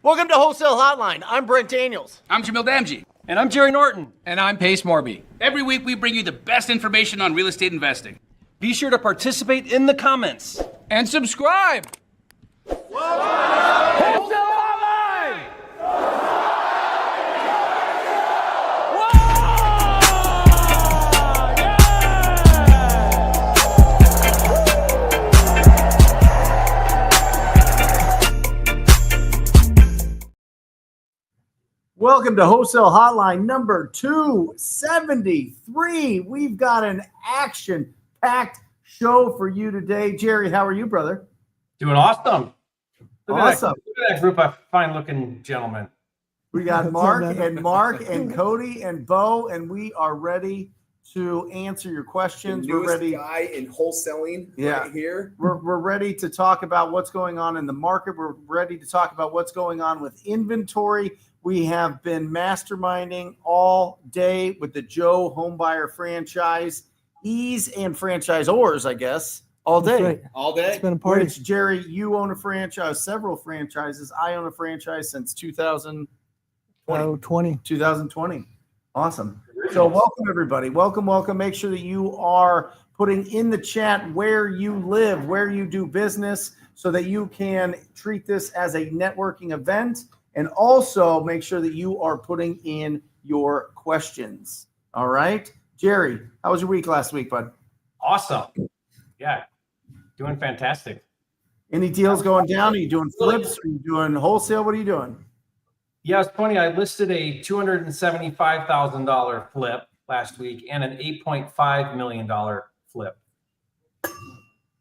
Welcome to Wholesale Hotline. I'm Brent Daniels. I'm Jamil Damji. And I'm Jerry Norton. And I'm Morby. Every week we bring you the best information on real estate investing. Be sure to participate in the comments. And subscribe. Wholesale Hotline! Welcome to Wholesale Hotline number 273. We've got an action-packed show for you today. Jerry, how are you, brother? Doing awesome. Awesome. Look at that group of fine-looking gentlemen. We got Mark and Cody and Bo, and we are ready to answer your questions. The newest guy in wholesaling right here. We're ready to talk about what's going on in the market. We're ready to talk about what's going on with inventory. We have been masterminding all day with the Joe Homebuyer franchise, ease and franchisors, I guess, all day. Right. All day. It's been a party. Which, Jerry, you own a franchise, several franchises. I own a franchise since 2020. Awesome. So welcome, everybody. Welcome. Make sure that you are putting in the chat where you live, where you do business, so that you can treat this as a networking event. And also make sure that you are putting in your questions. All right. Jerry, how was your week last week, bud? Awesome. Yeah. Doing fantastic. Any deals going down? Are you doing flips? Are you doing wholesale? What are you doing? Yeah, it's funny. I listed a $275,000 flip last week and an $8.5 million flip.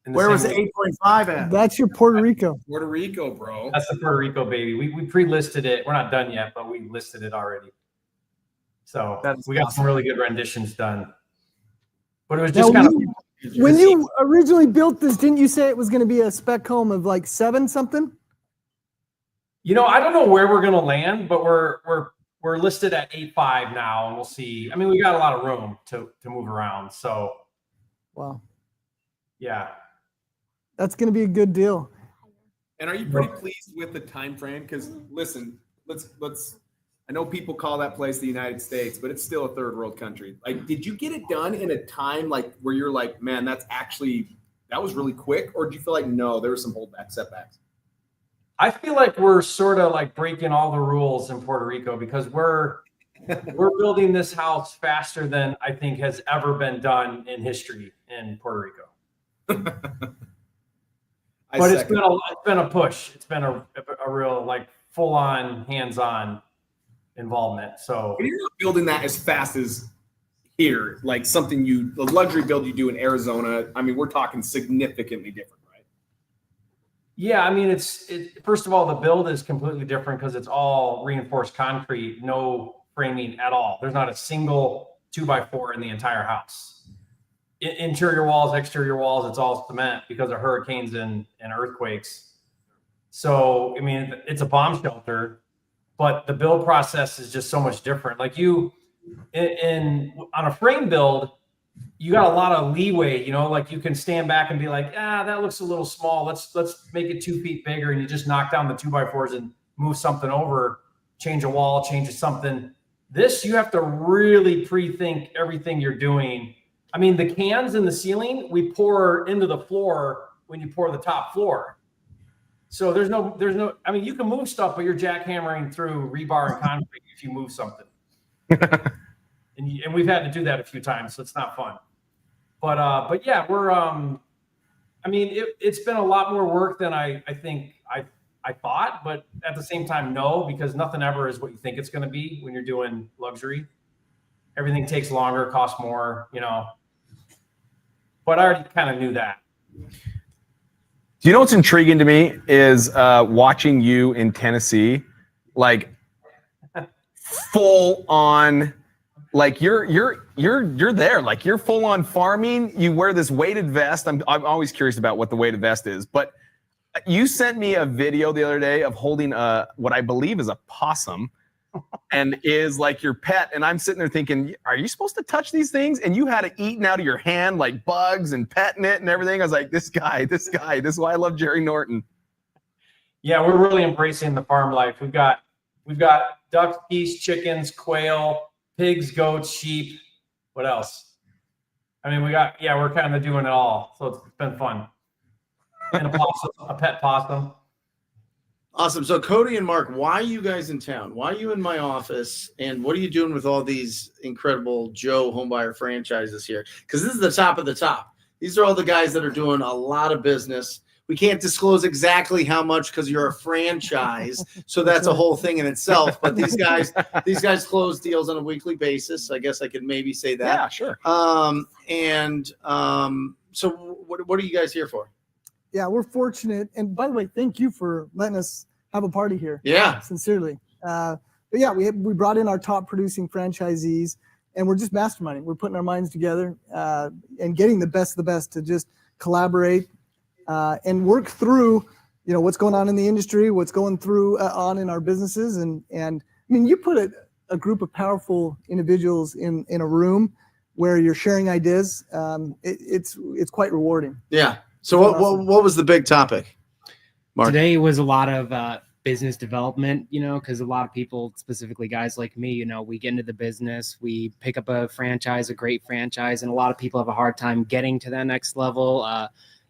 Where was the 8.5 at? That's your Puerto Rico. Puerto Rico, bro. That's the Puerto Rico baby. We pre-listed it. We're not done yet, but we listed it already. So we got some really good renditions done. But it was just when you originally built this, didn't you say it was going to be a spec home of like 7 something? You know, I don't know where we're going to land, but we're listed at 8.5 now, and we'll see. I mean, we got a lot of room to move around. So, wow, yeah, that's going to be a good deal. And are you pretty pleased with the time frame? Because listen, let's. I know people call that place the United States, but it's still a third world country. Like, did you get it done in a time like where you're like, man, that was really quick, or do you feel like no, there were some setbacks? I feel like we're sort of like breaking all the rules in Puerto Rico because we're building this house faster than I think has ever been done in history in Puerto Rico. But it's been a push. It's been a real like full on hands-on involvement. So you're not building that as fast as here, like the luxury build you do in Arizona. I mean, we're talking significantly different. Yeah, I mean, first of all, the build is completely different because it's all reinforced concrete, no framing at all. There's not a single 2x4 in the entire house. Interior walls, exterior walls, it's all cement because of hurricanes and earthquakes. So, I mean, it's a bomb shelter, but the build process is just so much different. Like on a frame build, you got a lot of leeway, you know, like you can stand back and be like, that looks a little small. Let's make it 2 feet bigger. And you just knock down the 2x4s and move something over, change a wall, change something. This, you have to really pre-think everything you're doing. I mean, the cans in the ceiling, we pour into the floor when you pour the top floor. So there's no, I mean, you can move stuff, but you're jackhammering through rebar and concrete if you move something. And we've had to do that a few times, so it's not fun. But yeah, we're I mean, it's been a lot more work than I think I thought, but at the same time, no, because nothing ever is what you think it's going to be when you're doing luxury. Everything takes longer, costs more, you know. But I already kind of knew that. Do you know what's intriguing to me is watching you in Tennessee, like full on. Like you're there, like you're full on farming. You wear this weighted vest. I'm always curious about what the weighted vest is, but you sent me a video the other day of holding what I believe is a possum, and is like your pet. And I'm sitting there thinking, are you supposed to touch these things? And you had it eaten out of your hand like bugs and petting it and everything. I was like, this guy. This is why I love Jerry Norton. Yeah, we're really embracing the farm life. We've got ducks, geese, chickens, quail, pigs, goats, sheep. What else? I mean, we're kind of doing it all. So it's been fun. And a possum, a pet possum. Awesome. So Cody and Mark, why are you guys in town? Why are you in my office? And what are you doing with all these incredible Joe homebuyer franchises here? Because this is the top of the top. These are all the guys that are doing a lot of business. We can't disclose exactly how much because you're a franchise. So that's a whole thing in itself. But these guys close deals on a weekly basis. I guess I could maybe say that. Yeah, sure. So what are you guys here for? Yeah, we're fortunate. And by the way, thank you for letting us have a party here. Yeah. Sincerely. But yeah, we brought in our top producing franchisees, and we're just masterminding. We're putting our minds together and getting the best of the best to just collaborate and work through, what's going on in the industry, what's going through on in our businesses. And I mean, you put a group of powerful individuals in a room where you're sharing ideas. It's quite rewarding. Yeah. So what was the big topic, Mark? Today was a lot of business development, because a lot of people, specifically guys like me, we get into the business, we pick up a franchise, a great franchise, and a lot of people have a hard time getting to that next level,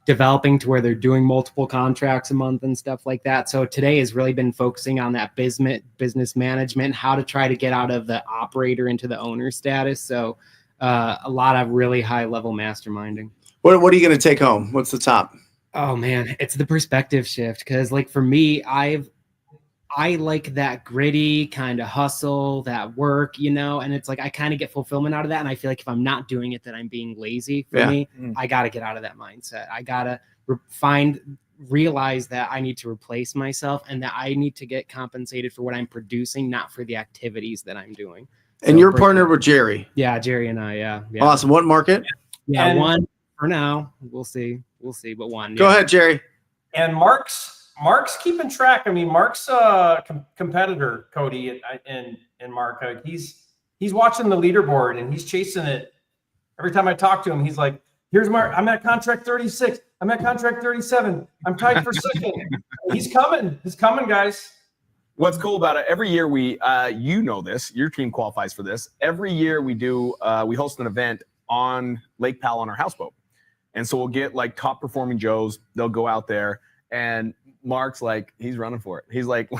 developing to where they're doing multiple contracts a month and stuff like that. So today has really been focusing on that business management, how to try to get out of the operator into the owner status. So a lot of really high level masterminding. What are you going to take home? What's the top? Oh man, it's the perspective shift. Cause like for me, I like that gritty kind of hustle, that work, and it's like, I kind of get fulfillment out of that. And I feel like if I'm not doing it, then I'm being lazy for me. I got to get out of that mindset. I got to realize that I need to replace myself and that I need to get compensated for what I'm producing, not for the activities that I'm doing. And you're partnered with Jerry. Yeah. Jerry and I, yeah. Awesome. What market? Yeah. One. For now, we'll see, but one. Go ahead, Jerry. And Mark's keeping track. I mean, Mark's a competitor, Cody and Mark. He's watching the leaderboard and he's chasing it. Every time I talk to him, he's like, "Here's Mark. I'm at contract 36. I'm at contract 37. I'm tied for second." He's coming. He's coming, guys. What's cool about it? Every year we, this. Your team qualifies for this. Every year we host an event on Lake Powell on our houseboat. And so we'll get like top performing Joes. They'll go out there and Mark's like, he's running for it. He's like,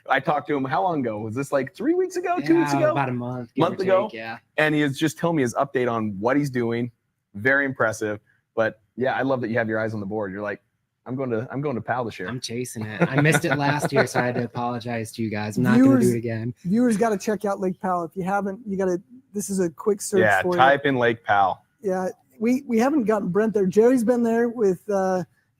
I talked to him. How long ago? Was this like 3 weeks ago, 2 weeks ago? About a month ago. Yeah. And he is just telling me his update on what he's doing. Very impressive. But yeah, I love that you have your eyes on the board. You're like, I'm going to Powell this year. I'm chasing it. I missed it last year, so I had to apologize to you guys. I'm not going to do it again. Viewers got to check out Lake Powell. If you haven't, this is a quick search for type in Lake Powell. Yeah. We haven't gotten Brent there. Jerry's been there with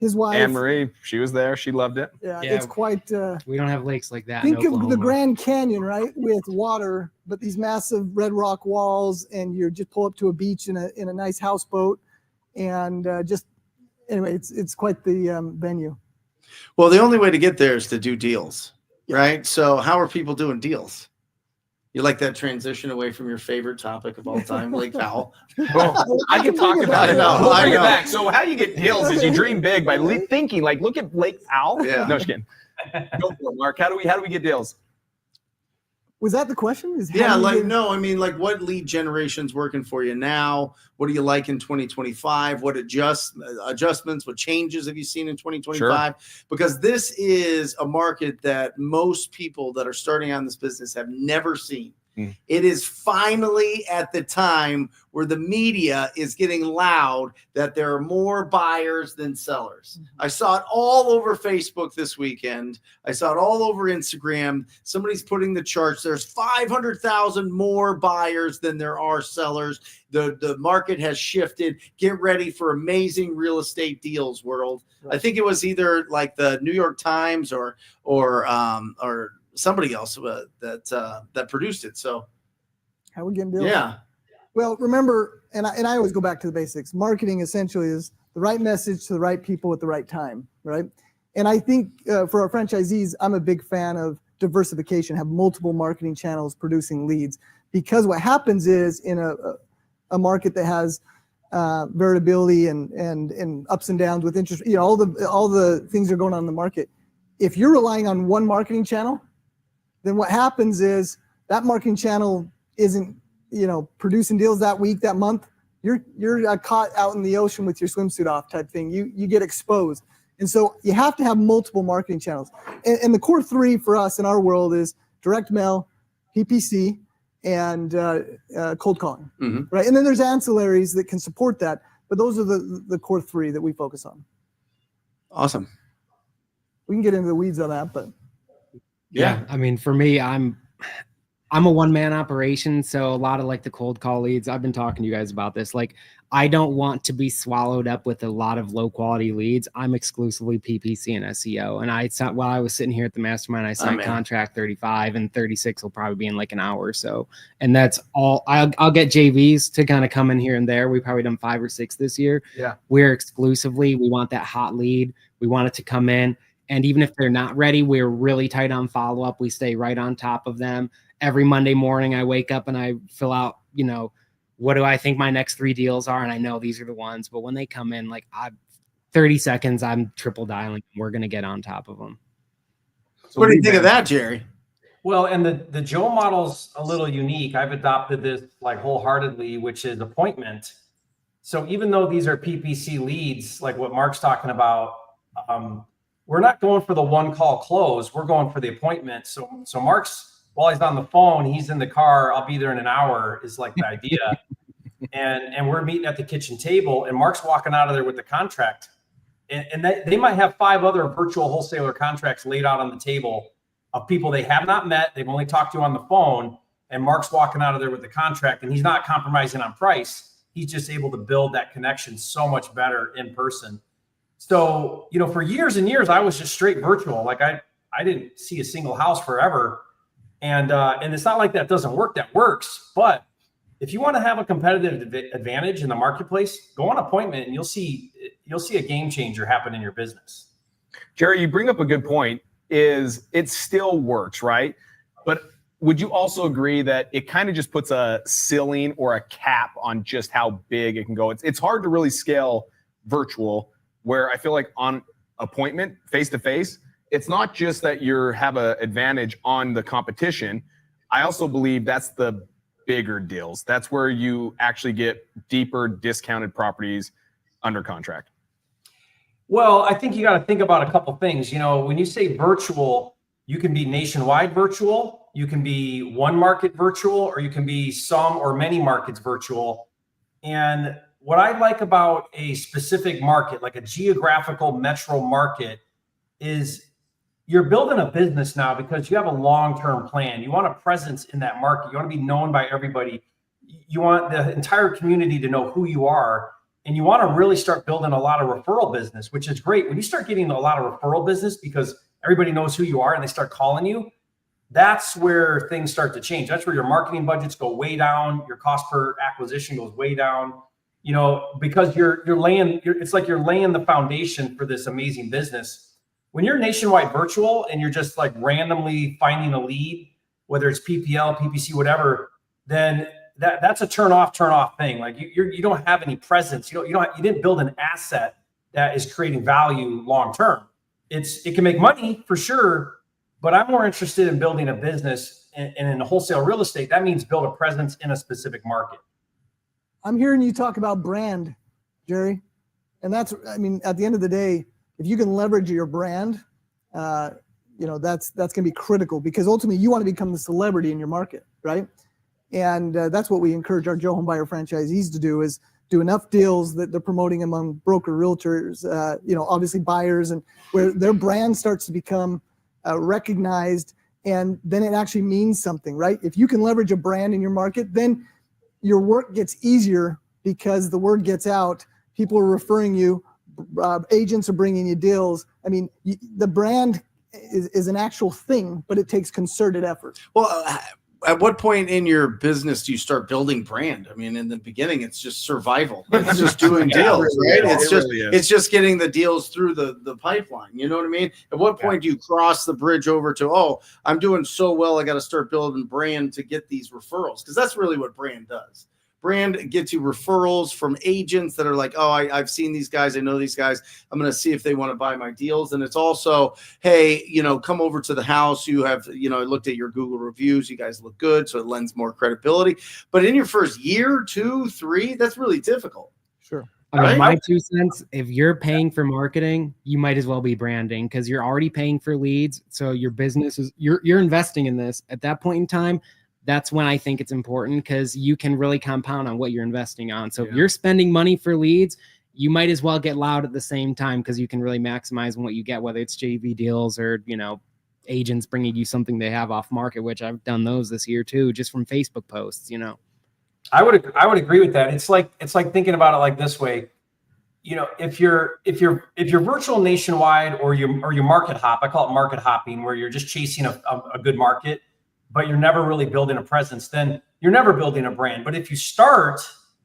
his wife. Anne-Marie, she was there. She loved it. Yeah, it's quite. We don't have lakes like that. Think of the Grand Canyon, right, with water, but these massive red rock walls, and you just pull up to a beach in a nice houseboat, and anyway, it's quite the venue. Well, the only way to get there is to do deals, right? So how are people doing deals? You like that transition away from your favorite topic of all time, Lake Powell? Well, I can talk about it. I know. Bring it back. So how you get deals is you dream big by thinking like, look at Lake Powell. Yeah. No, just kidding. Go for it, Mark. How do we get deals? Was that the question? What lead generation's working for you now? What do you like in 2025? What adjustments, what changes have you seen in 2025? Sure. Because this is a market that most people that are starting on this business have never seen. It is finally at the time where the media is getting loud that there are more buyers than sellers. I saw it all over Facebook this weekend. I saw it all over Instagram. Somebody's putting the charts. There's 500,000 more buyers than there are sellers. The market has shifted. Get ready for amazing real estate deals, world. Right. I think it was either like the New York Times or somebody else that produced it. So how we getting deals? Yeah. Well, remember, and I always go back to the basics. Marketing essentially is the right message to the right people at the right time, right? And I think for our franchisees, I'm a big fan of diversification, have multiple marketing channels producing leads, because what happens is in a market that has variability and ups and downs with interest, all the things that are going on in the market, if you're relying on one marketing channel, then what happens is that marketing channel isn't, producing deals that week, that month. You're caught out in the ocean with your swimsuit off type thing. You get exposed. And so you have to have multiple marketing channels. And the core three for us in our world is direct mail, PPC, and cold calling, right? And then there's ancillaries that can support that. But those are the core three that we focus on. Awesome. We can get into the weeds on that, but. Yeah. I mean, for me, I'm a one-man operation, so a lot of like the cold call leads, I've been talking to you guys about this. Like, I don't want to be swallowed up with a lot of low-quality leads. I'm exclusively PPC and SEO. And while I was sitting here at the mastermind, I signed contract 35, and 36 will probably be in like an hour or so. And that's all. I'll get JVs to kind of come in here and there. We've probably done 5 or 6 this year. Yeah. We want that hot lead. We want it to come in. And even if they're not ready, we're really tight on follow-up. We stay right on top of them. Every Monday morning, I wake up and I fill out, what do I think my next 3 deals are? And I know these are the ones. But when they come in, 30 seconds, I'm triple dialing. We're going to get on top of them. So what do you think of that, Jerry? Well, and the Joe model's a little unique. I've adopted this wholeheartedly, which is appointment. So even though these are PPC leads, like what Mark's talking about, we're not going for the one call close. We're going for the appointment. So Mark's, while he's on the phone, he's in the car. I'll be there in an hour is like the idea. and we're meeting at the kitchen table, and Mark's walking out of there with the contract. And they might have 5 other virtual wholesaler contracts laid out on the table of people they have not met. They've only talked to on the phone. And Mark's walking out of there with the contract, and he's not compromising on price. He's just able to build that connection so much better in person. So, for years and years, I was just straight virtual. Like I didn't see a single house forever. And it's not like that doesn't work. That works. But if you want to have a competitive advantage in the marketplace, go on appointment, and you'll see a game changer happen in your business. Jerry, you bring up a good point. Is it still works, right? But would you also agree that it kind of just puts a ceiling or a cap on just how big it can go? It's hard to really scale virtual, where I feel like on appointment, face-to-face, it's not just that you have an advantage on the competition. I also believe that's the bigger deals. That's where you actually get deeper discounted properties under contract. Well, I think you got to think about a couple things. When you say virtual, you can be nationwide virtual, you can be one market virtual, or you can be some or many markets virtual. And what I like about a specific market, like a geographical metro market, is you're building a business now because you have a long-term plan. You want a presence in that market. You want to be known by everybody. You want the entire community to know who you are. And you want to really start building a lot of referral business, which is great. When you start getting a lot of referral business because everybody knows who you are and they start calling you, that's where things start to change. That's where your marketing budgets go way down. Your cost per acquisition goes way down. Because it's like you're laying the foundation for this amazing business. When you're nationwide virtual and you're just like randomly finding a lead, whether it's PPL, PPC, whatever, then that's a turn off thing. Like you don't have any presence. You didn't build an asset that is creating value long term. It can make money for sure, but I'm more interested in building a business and in wholesale real estate. That means build a presence in a specific market. I'm hearing you talk about brand, Jerry. And at the end of the day, if you can leverage your brand, that's going to be critical, because ultimately you want to become the celebrity in your market, right? And that's what we encourage our Joe Home Buyer franchisees to do, is do enough deals that they're promoting among broker realtors, obviously buyers, and where their brand starts to become recognized, and then it actually means something, right? If you can leverage a brand in your market, then your work gets easier because the word gets out. People are referring you. Agents are bringing you deals. The brand is an actual thing, but it takes concerted effort. Well, at what point in your business do you start building brand? In the beginning, it's just survival. It's just doing deals, right? It's just getting the deals through the pipeline. You know what I mean? At what point do you cross the bridge over to, I'm doing so well, I got to start building brand to get these referrals? Because that's really what brand does. Brand gets you referrals from agents that are like, oh, I've seen these guys. I know these guys. I'm going to see if they want to buy my deals. And it's also, hey, come over to the house. You have, I looked at your Google reviews. You guys look good. So it lends more credibility. But in your first year, 2, 3, that's really difficult. Sure. I mean, my 2 cents, if you're paying for marketing, you might as well be branding because you're already paying for leads. So your business is, you're investing in this at that point in time. That's when I think it's important because you can really compound on what you're investing on. So if you're spending money for leads, you might as well get loud at the same time because you can really maximize on what you get, whether it's JV deals or, agents bringing you something they have off market, which I've done those this year too, just from Facebook posts, I would agree with that. It's like thinking about it like this way. If you're virtual nationwide or you market hop, I call it market hopping, where you're just chasing a good market, but you're never really building a presence, then you're never building a brand. But if you start,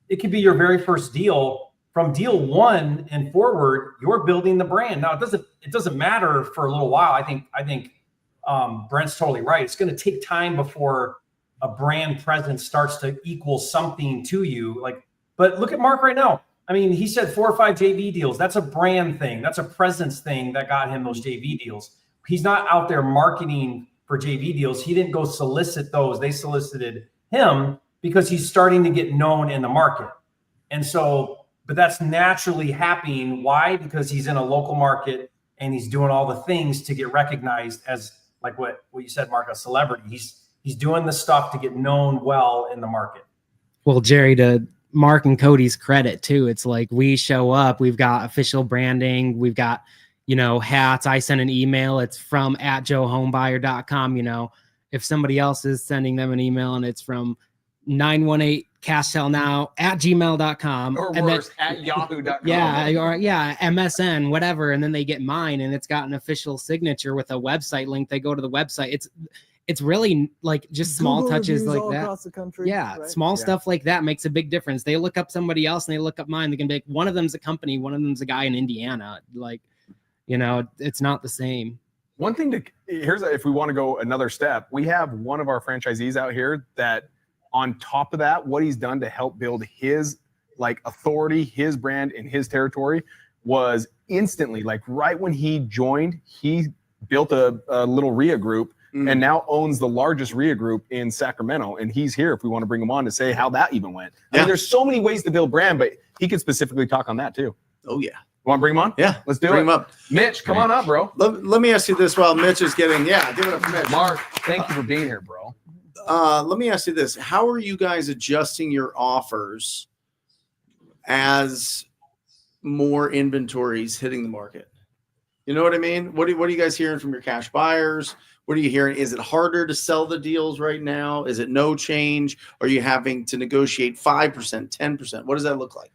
it could be your very first deal. From deal 1 and forward, you're building the brand. Now it doesn't matter for a little while. I think Brent's totally right. It's going to take time before a brand presence starts to equal something to you. But look at Mark right now. I mean, he said 4 or 5 JV deals. That's a brand thing. That's a presence thing that got him those JV deals. He's not out there marketing for JV deals. He didn't go solicit those. They solicited him because he's starting to get known in the market. And so, but that's naturally happening. Why? Because he's in a local market and he's doing all the things to get recognized as, like what you said, Mark, a celebrity. He's doing the stuff to get known well in the market. Well, Jerry, to Mark and Cody's credit too, it's like we show up, we've got official branding, we've got, hats. I send an email, it's from @joehomebuyer.com. If somebody else is sending them an email and it's from 918cashsellnow@gmail.com Or and worse, at yahoo.com. MSN, whatever, and then they get mine and it's got an official signature with a website link. They go to the website. It's really like just small Google touches reviews like all that. across the country, right? Small stuff like that makes a big difference. They look up somebody else and they look up mine. They can be like, one of them's a company, one of them's a guy in Indiana. It's not the same. One thing if we want to go another step, we have one of our franchisees out here that on top of that, what he's done to help build his authority, his brand in his territory was instantly, right when he joined, he built a little RIA group and now owns the largest RIA group in Sacramento. And he's here if we want to bring him on to say how that even went. I mean, there's so many ways to build brand, but he could specifically talk on that too. Oh yeah. Want to bring him on? Yeah. Let's do bring it. him up. Mitch, come on up, bro. Let me ask you this while Mitch is getting, give it up for Mitch. Mark, thank you for being here, bro. Let me ask you this. How are you guys adjusting your offers as more inventories hitting the market? You know what I mean? What are you guys hearing from your cash buyers? What are you hearing? Is it harder to sell the deals right now? Is it no change? Are you having to negotiate 5%, 10%? What does that look like?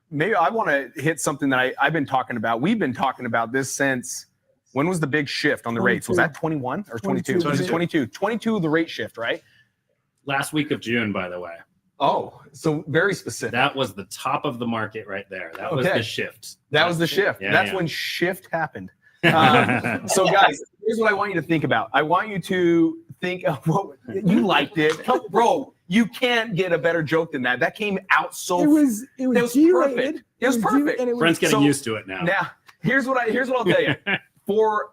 Maybe I want to hit something that I've been talking about. We've been talking about this since, when was the big shift on the rates? Was that 21 or 22? 22. 22, the rate shift, right? Last week of June, by the way. Oh, so very specific. That was the top of the market right there. That was the shift. That was the shift. Yeah, That's when shift happened. So guys, here's what I want you to think about. I want you to think of what you liked it. Bro, you can't get a better joke than that. That came out so It was perfect. It was perfect. Brent's getting used to it now. Now, here's what I'll tell you. For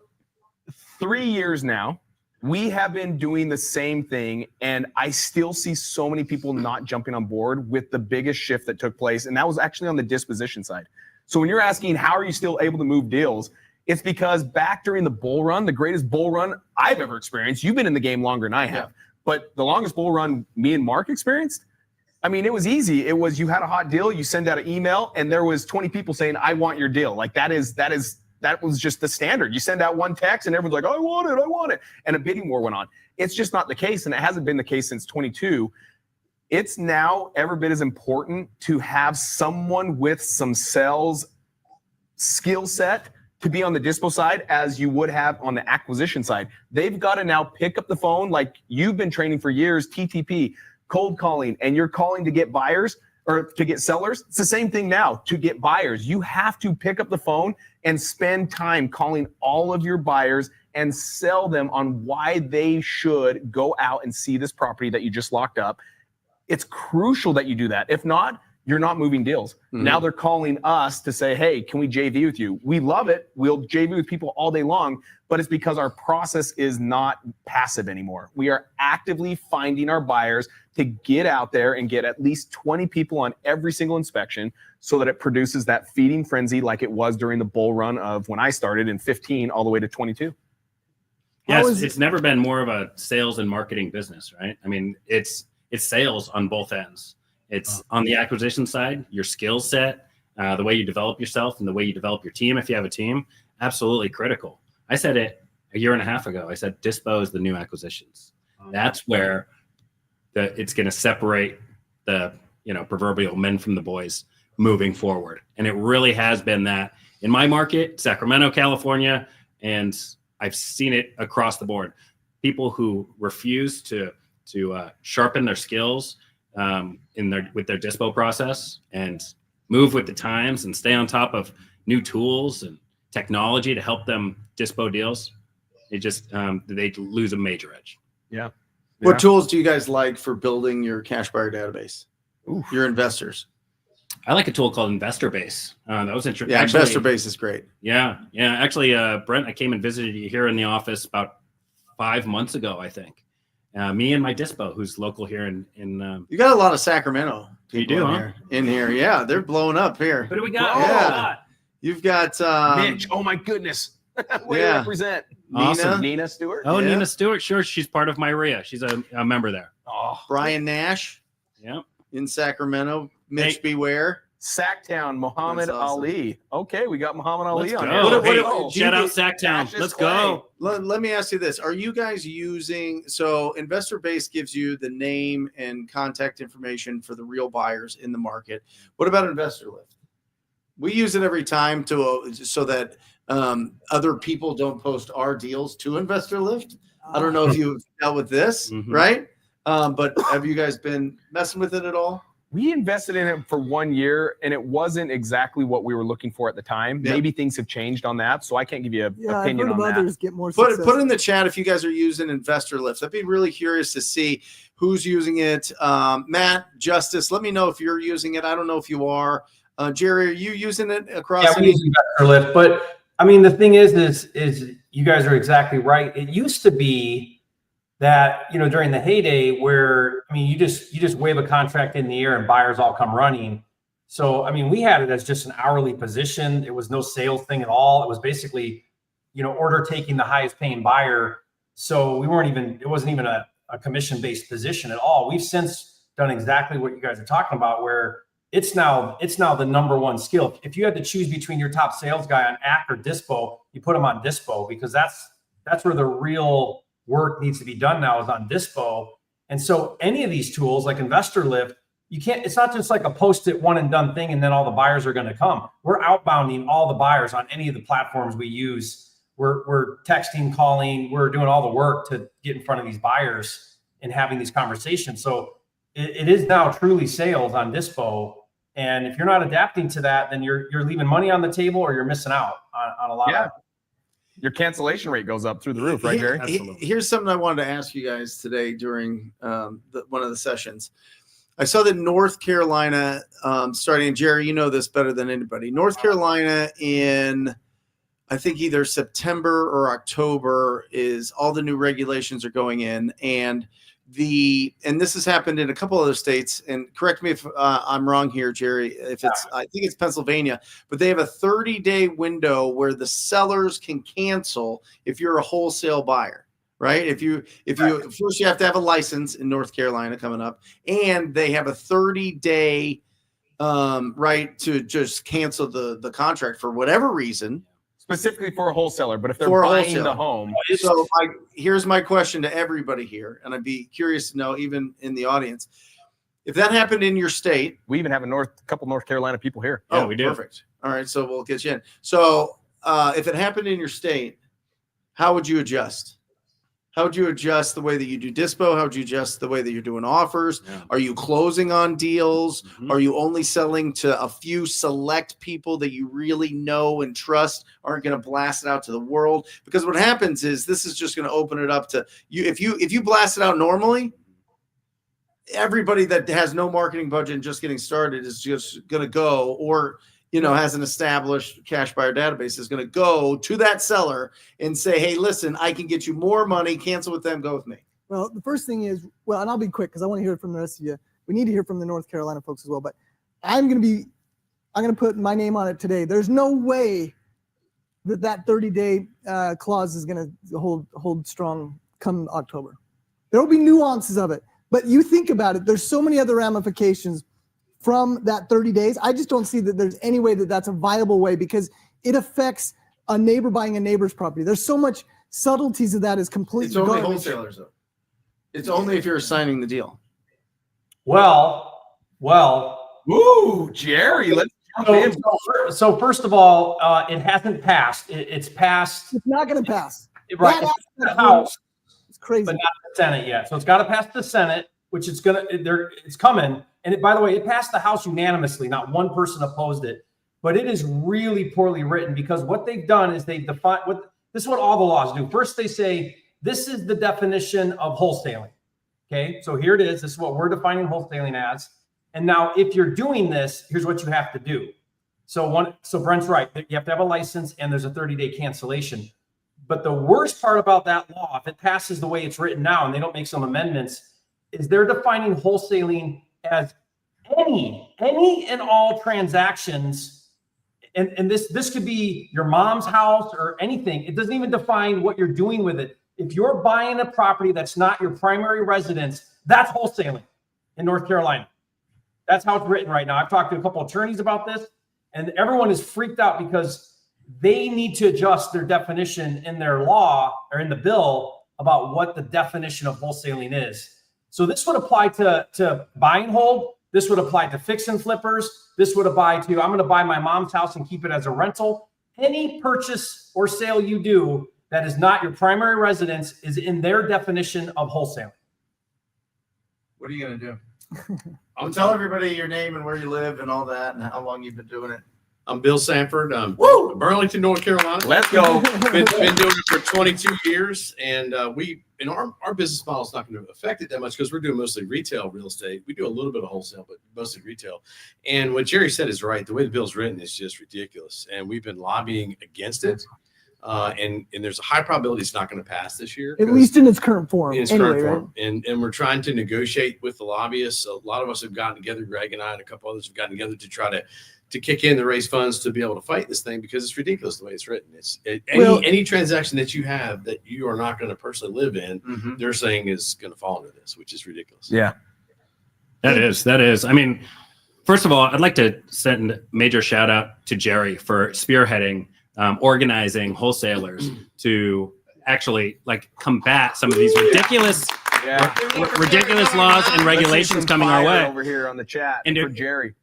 3 years now, we have been doing the same thing, and I still see so many people not jumping on board with the biggest shift that took place, and that was actually on the disposition side. So when you're asking how are you still able to move deals, it's because back during the bull run, the greatest bull run I've ever experienced, you've been in the game longer than I have, but the longest bull run me and Mark experienced, I mean, it was easy. It was, you had a hot deal, you send out an email, and there was 20 people saying, I want your deal. Like that was just the standard. You send out one text and everyone's like, I want it. And a bidding war went on. It's just not the case. And it hasn't been the case since 22. It's now every bit as important to have someone with some sales skill set to be on the dispo side as you would have on the acquisition side. They've got to now pick up the phone like you've been training for years, TTP, cold calling, and you're calling to get buyers or to get sellers. It's the same thing now to get buyers. You have to pick up the phone and spend time calling all of your buyers and sell them on why they should go out and see this property that you just locked up. It's crucial that you do that. If not, you're not moving deals. Now they're calling us to say, hey, can we JV with you? We love it. We'll JV with people all day long, but it's because our process is not passive anymore. We are actively finding our buyers to get out there and get at least 20 people on every single inspection so that it produces that feeding frenzy like it was during the bull run of when I started in 15 all the way to 22. Yes, it's never been more of a sales and marketing business, right? I mean, it's sales on both ends. It's on the acquisition side, your skill set, the way you develop yourself and the way you develop your team. If you have a team, absolutely critical. I said it a year and a half ago. I said, dispo is the new acquisitions. That's where it's going to separate the, proverbial men from the boys moving forward. And it really has been that in my market, Sacramento, California, and I've seen it across the board. People who refuse to sharpen their skills with their dispo process and move with the times and stay on top of new tools and technology to help them dispo deals, they just they lose a major edge. Yeah. What tools do you guys like for building your cash buyer database? Your investors. I like a tool called Investor Base. That was interesting. Yeah, Investor Base is great. Yeah. Actually, Brent, I came and visited you here in the office about 5 months ago, I think. Me and my dispo, who's local here in you got a lot of Sacramento people you do, in here. Yeah, they're blowing up here. What do we got? Yeah. You've got Mitch. Oh my goodness. Way to represent. Awesome. Nina Stewart. Oh, Nina Stewart. Sure. She's part of my RIA. She's a member there. Oh, Brian Nash. Yeah. In Sacramento. Mitch Beware. Sacktown, Muhammad Ali. Okay, we got Muhammad Ali on here. Shout out Sacktown. Let's go. Let me ask you this. Are you guys using, so Investor Base gives you the name and contact information for the real buyers in the market. What about Investor Lift? We use it every time so that other people don't post our deals to Investor Lift. I don't know if you've dealt with this, right? But have you guys been messing with it at all? We invested in it for 1 year, and it wasn't exactly what we were looking for at the time. Yeah. Maybe things have changed on that, so I can't give you an opinion on others that. Get more Put in the chat if you guys are using Investor Lift. I'd be really curious to see who's using it. Matt, Justice, let me know if you're using it. I don't know if you are. Jerry, are you using it across? Yeah, we use Investor Lift, but I mean, the thing is you guys are exactly right. It used to be that, during the heyday where, I mean, you just wave a contract in the air and buyers all come running. So, I mean, we had it as just an hourly position. It was no sales thing at all. It was basically, order taking the highest paying buyer. So it wasn't even a commission-based position at all. We've since done exactly what you guys are talking about, where it's now the number one skill. If you had to choose between your top sales guy on act or dispo, you put him on dispo, because that's where the real work needs to be done now, is on dispo. And so any of these tools like Investor Lift, it's not just like a post-it one and done thing and then all the buyers are going to come. We're outbounding all the buyers on any of the platforms we use. We're texting, calling, we're doing all the work to get in front of these buyers and having these conversations. So it is now truly sales on dispo. And if you're not adapting to that, then you're leaving money on the table, or you're missing out on a lot of. Your cancellation rate goes up through the roof, right, Jerry? Here's something I wanted to ask you guys today during one of the sessions. I saw that North Carolina starting, Jerry, you know this better than anybody. North Carolina in, I think, either September or October is all the new regulations are going in, and this has happened in a couple other states, and correct me if I'm wrong here, Jerry, I think it's Pennsylvania, but they have a 30-day window where the sellers can cancel if you're a wholesale buyer, right? If you first, you have to have a license in North Carolina coming up, and they have a 30-day right to just cancel the contract for whatever reason. Specifically for a wholesaler, but if they're buying the home. So here's my question to everybody here, and I'd be curious to know, even in the audience, if that happened in your state. We even have a couple North Carolina people here. Yeah, we do. Perfect. All right, so we'll get you in. So if it happened in your state, how would you adjust? How would you adjust the way that you do dispo? How would you adjust the way that you're doing offers? Yeah. Are you closing on deals? Mm-hmm. Are you only selling to a few select people that you really know and trust, aren't going to blast it out to the world? Because what happens is this is just going to open it up to you. If you blast it out normally, everybody that has no marketing budget and just getting started is just going to go, or has an established cash buyer database, is going to go to that seller and say, hey, listen, I can get you more money, cancel with them, go with me? Well, the first thing is, and I'll be quick because I want to hear it from the rest of you. We need to hear from the North Carolina folks as well, but I'm going to put my name on it today. There's no way that 30-day clause is going to hold strong come October. There will be nuances of it, but you think about it, there's so many other ramifications from that 30 days. I just don't see that there's any way that that's a viable way, because it affects a neighbor buying a neighbor's property. There's so much subtleties of that is completely It's only garbage. wholesalers, though. It's only if you're signing the deal. Well. Ooh, Jerry, let's jump in. So first of all, it hasn't passed. It's passed. It's not going to pass. Right. That It's the House, It's crazy. but not the Senate yet. So it's got to pass the Senate, which it's coming. And by the way, it passed the House unanimously. Not one person opposed it. But it is really poorly written, because what they've done is they've defined this is what all the laws do. First, they say this is the definition of wholesaling. Okay, so here it is. This is what we're defining wholesaling as. And now, if you're doing this, here's what you have to do. So Brent's right. You have to have a license, and there's a 30-day cancellation. But the worst part about that law, if it passes the way it's written now and they don't make some amendments, is they're defining wholesaling as any and all transactions. And this could be your mom's house or anything. It doesn't even define what you're doing with it. If you're buying a property that's not your primary residence, that's wholesaling in North Carolina. That's how it's written right now. I've talked to a couple of attorneys about this, and everyone is freaked out because they need to adjust their definition in their law or in the bill about what the definition of wholesaling is. So this would apply to buy and hold. This would apply to fix and flippers. This would apply to, I'm going to buy my mom's house and keep it as a rental. Any purchase or sale you do that is not your primary residence is in their definition of wholesaling. What are you going to do? I'll tell everybody your name and where you live and all that and how long you've been doing it. I'm Bill Sanford. I'm Burlington, North Carolina. Let's go. Been doing it for 22 years, and our business model is not going to affect it that much because we're doing mostly retail real estate. We do a little bit of wholesale, but mostly retail. And what Jerry said is right. The way the bill's written is just ridiculous, and we've been lobbying against it. And there's a high probability it's not going to pass this year. At least in its current form. In its current form. And we're trying to negotiate with the lobbyists. A lot of us have gotten together, Greg and I and a couple others have gotten together to try to kick in, to raise funds to be able to fight this thing, because it's ridiculous the way it's written. Any transaction that you have that you are not going to personally live in, they're saying is going to fall under this, which is ridiculous. Yeah. That is. I mean, first of all, I'd like to send a major shout out to Jerry for spearheading, organizing wholesalers to actually combat some of these ridiculous laws and regulations coming our way over here on the chat. And for Jerry,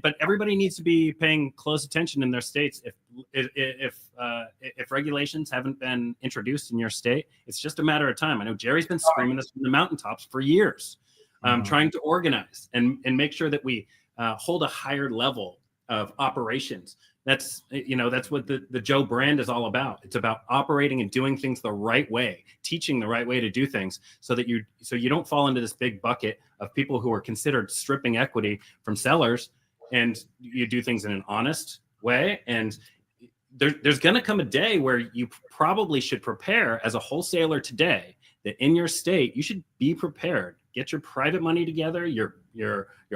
but everybody needs to be paying close attention in their states. If regulations haven't been introduced in your state, it's just a matter of time. I know Jerry's been screaming this from the mountaintops for years, trying to organize and make sure that we hold a higher level of operations. That's what the Joe brand is all about. It's about operating and doing things the right way, teaching the right way to do things, so you don't fall into this big bucket of people who are considered stripping equity from sellers, and you do things in an honest way. And there's going to come a day where you probably should prepare as a wholesaler today that in your state, you should be prepared. Get your private money together, your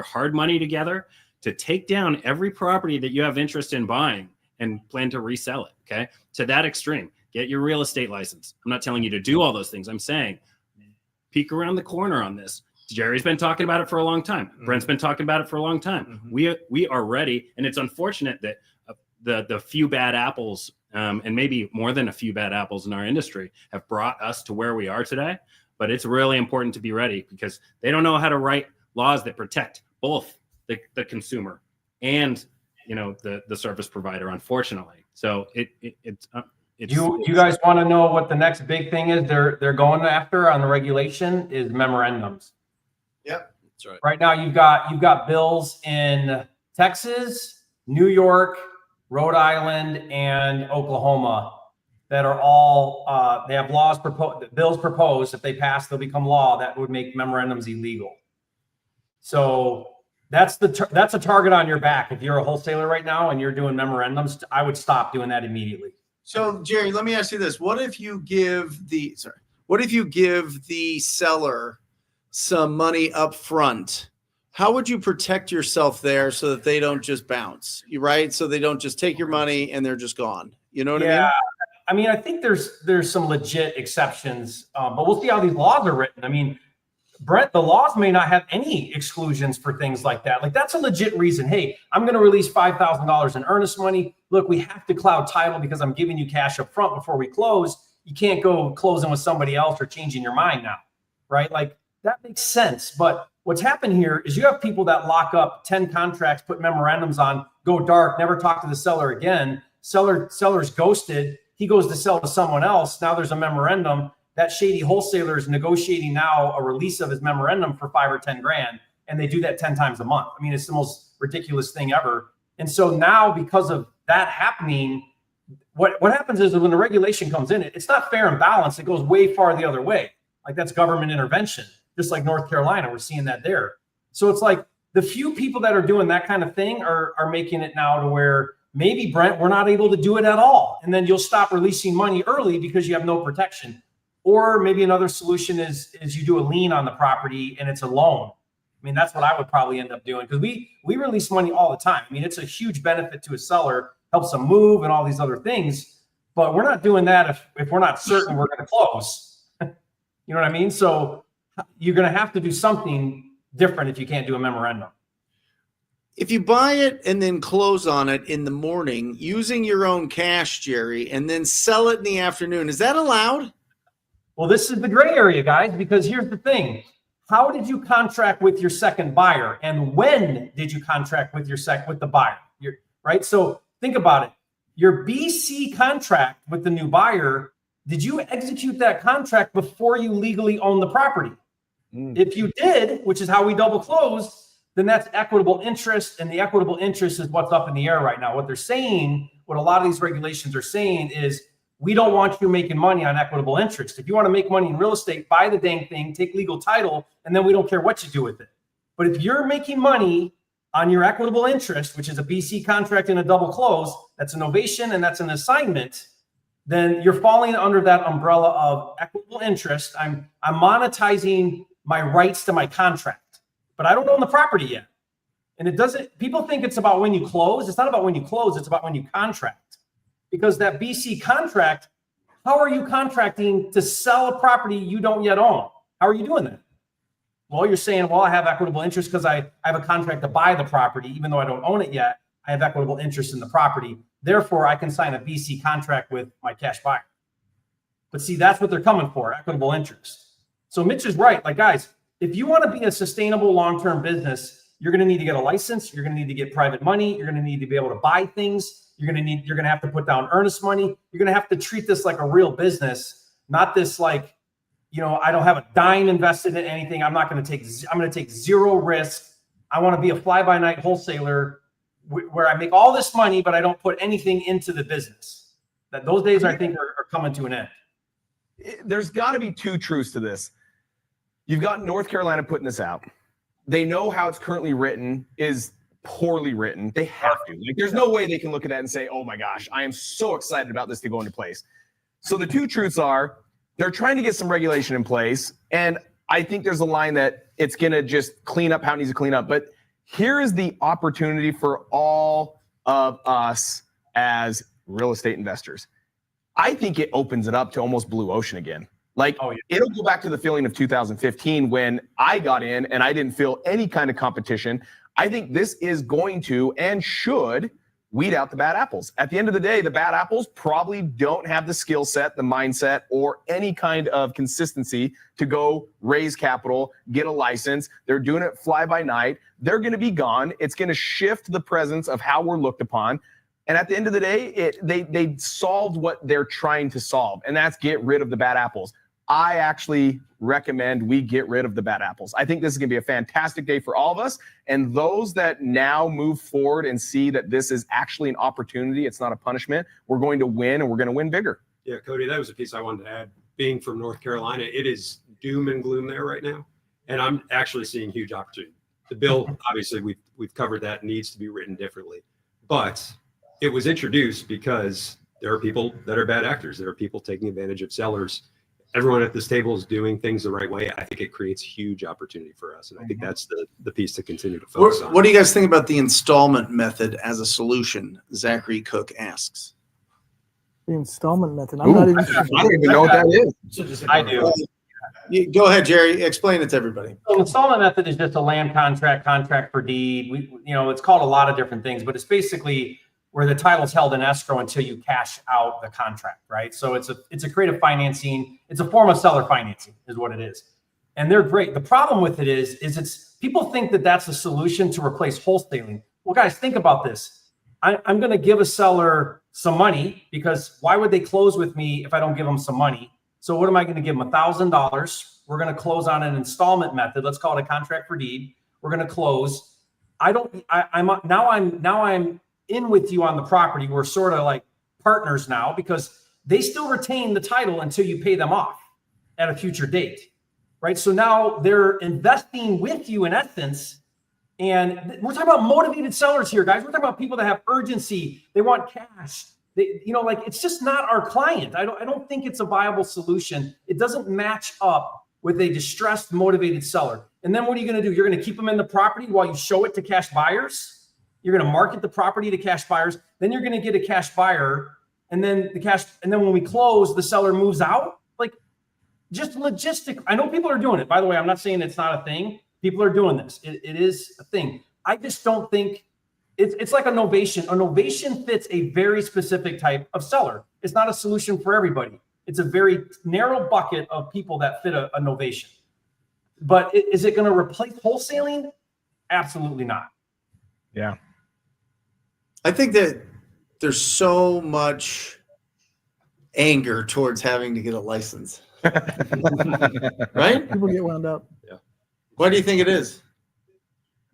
hard money together, to take down every property that you have interest in buying and plan to resell it, okay? To that extreme, get your real estate license. I'm not telling you to do all those things. I'm saying peek around the corner on this. Jerry's been talking about it for a long time. Brent's been talking about it for a long time. We are ready, and it's unfortunate that the few bad apples, and maybe more than a few bad apples in our industry, have brought us to where we are today. But it's really important to be ready, because they don't know how to write laws that protect both the consumer and the service provider, unfortunately. So it's you guys want to know what the next big thing is they're going after on the regulation is memorandums. Yep, that's right. Right now you've got bills in Texas, New York, Rhode Island, and Oklahoma that are all they have bills proposed. If they pass, they'll become law that would make memorandums illegal. So that's a target on your back. If you're a wholesaler right now and you're doing memorandums, I would stop doing that immediately. So Jerry, let me ask you this. What if you give the seller some money up front? How would you protect yourself there so that they don't just bounce? Right? So they don't just take your money and they're just gone. You know what I mean? I mean, I think there's some legit exceptions, but we'll see how these laws are written. I mean, Brent, the laws may not have any exclusions for things like that. Like, that's a legit reason. Hey, I'm going to release $5,000 in earnest money. Look, we have to cloud title because I'm giving you cash up front before we close. You can't go closing with somebody else or changing your mind now, right? Like, that makes sense. But what's happened here is you have people that lock up 10 contracts, put memorandums on, go dark, never talk to the seller again. Seller's ghosted. He goes to sell to someone else. Now there's a memorandum. That shady wholesaler is negotiating now a release of his memorandum for $5 or $10 grand, and they do that 10 times a month. I mean, it's the most ridiculous thing ever. And so now, because of that happening, what happens is that when the regulation comes in, it's not fair and balanced. It goes way far the other way. Like, that's government intervention, just like North Carolina. We're seeing that there. So it's like the few people that are doing that kind of thing are making it now to where maybe, Brent, we're not able to do it at all. And then you'll stop releasing money early because you have no protection. Or maybe another solution is you do a lien on the property and it's a loan. I mean, that's what I would probably end up doing, because we release money all the time. I mean, it's a huge benefit to a seller, helps them move and all these other things. But we're not doing that if we're not certain we're going to close. You know what I mean? So you're going to have to do something different if you can't do a memorandum. If you buy it and then close on it in the morning using your own cash, Jerry, and then sell it in the afternoon, is that allowed? Well, this is the gray area, guys, because here's the thing. How did you contract with your second buyer? And when did you contract with with the buyer? Right? So think about it. Your BC contract with the new buyer, did you execute that contract before you legally own the property? If you did, which is how we double close, then that's equitable interest. And the equitable interest is what's up in the air right now. What they're saying, what a lot of these regulations are saying is, we don't want you making money on equitable interest. If you want to make money in real estate, buy the dang thing, take legal title, and then we don't care what you do with it. But if you're making money on your equitable interest, which is a BC contract and a double close, that's an ovation and that's an assignment, then you're falling under that umbrella of equitable interest. I'm monetizing my rights to my contract, but I don't own the property yet. And people think it's about when you close. It's not about when you close, it's about when you contract. Because that BC contract, how are you contracting to sell a property you don't yet own? How are you doing that? Well, you're saying, well, I have equitable interest because I have a contract to buy the property. Even though I don't own it yet, I have equitable interest in the property. Therefore, I can sign a BC contract with my cash buyer. But see, that's what they're coming for, equitable interest. So Mitch is right. Like, guys, if you want to be a sustainable long-term business, you're going to need to get a license. You're going to need to get private money. You're going to need to be able to buy things. You're going to have to put down earnest money. You're going to have to treat this like a real business, not this like, I don't have a dime invested in anything. I'm going to take zero risk. I want to be a fly-by-night wholesaler where I make all this money, but I don't put anything into the business. Those days, I think, are coming to an end. There's got to be two truths to this. You've got North Carolina putting this out. They know how it's currently written is poorly written. They have to. Like, there's no way they can look at that and say, oh my gosh, I am so excited about this to go into place. So the two truths are, they're trying to get some regulation in place. And I think there's a line that it's going to just clean up how it needs to clean up. But here is the opportunity for all of us as real estate investors. I think it opens it up to almost blue ocean again. Like, it'll go back to the feeling of 2015 when I got in and I didn't feel any kind of competition. I think this is going to and should weed out the bad apples. At the end of the day, the bad apples probably don't have the skill set, the mindset, or any kind of consistency to go raise capital, get a license. They're doing it fly by night. They're going to be gone. It's going to shift the presence of how we're looked upon. And at the end of the day, they solved what they're trying to solve, and that's get rid of the bad apples. I actually recommend we get rid of the bad apples. I think this is going to be a fantastic day for all of us. And those that now move forward and see that this is actually an opportunity, it's not a punishment, we're going to win, and we're going to win bigger. Yeah, Cody, that was a piece I wanted to add. Being from North Carolina, it is doom and gloom there right now. And I'm actually seeing huge opportunity. The bill, obviously, we've covered that, needs to be written differently. But it was introduced because there are people that are bad actors. There are people taking advantage of sellers. Everyone at this table is doing things the right way. I think it creates huge opportunity for us. And I think that's the piece to continue to focus on. What do you guys think about the installment method as a solution? Zachary Cook asks. The installment method. I don't even know what that is. I do. Go ahead, Jerry. Explain it to everybody. So installment method is just a land contract for deed. It's called a lot of different things, but it's basically where the title's held in escrow until you cash out the contract, right? So it's a creative financing. It's a form of seller financing is what it is. And they're great. The problem with it is it's people think that that's a solution to replace wholesaling. Well, guys, think about this. I'm going to give a seller some money because why would they close with me if I don't give them some money? So what am I going to give them? $1,000. We're going to close on an installment method. Let's call it a contract for deed. We're going to close. I'm in with you on the property. We're sort of like partners now because they still retain the title until you pay them off at a future date, right? So now they're investing with you in essence. And we're talking about motivated sellers here, guys. We're talking about people that have urgency. They want cash. It's just not our client. I don't think it's a viable solution. It doesn't match up with a distressed, motivated seller. And then what are you going to do? You're going to keep them in the property while you show it to cash buyers. You're going to market the property to cash buyers. Then you're going to get a cash buyer. And then when we close, the seller moves out. Like just logistic. I know people are doing it. By the way, I'm not saying it's not a thing. People are doing this. It is a thing. I just don't think it's like a novation. A novation fits a very specific type of seller. It's not a solution for everybody. It's a very narrow bucket of people that fit a novation. But is it going to replace wholesaling? Absolutely not. Yeah. I think that there's so much anger towards having to get a license. Right? People get wound up. Yeah. Why do you think it is?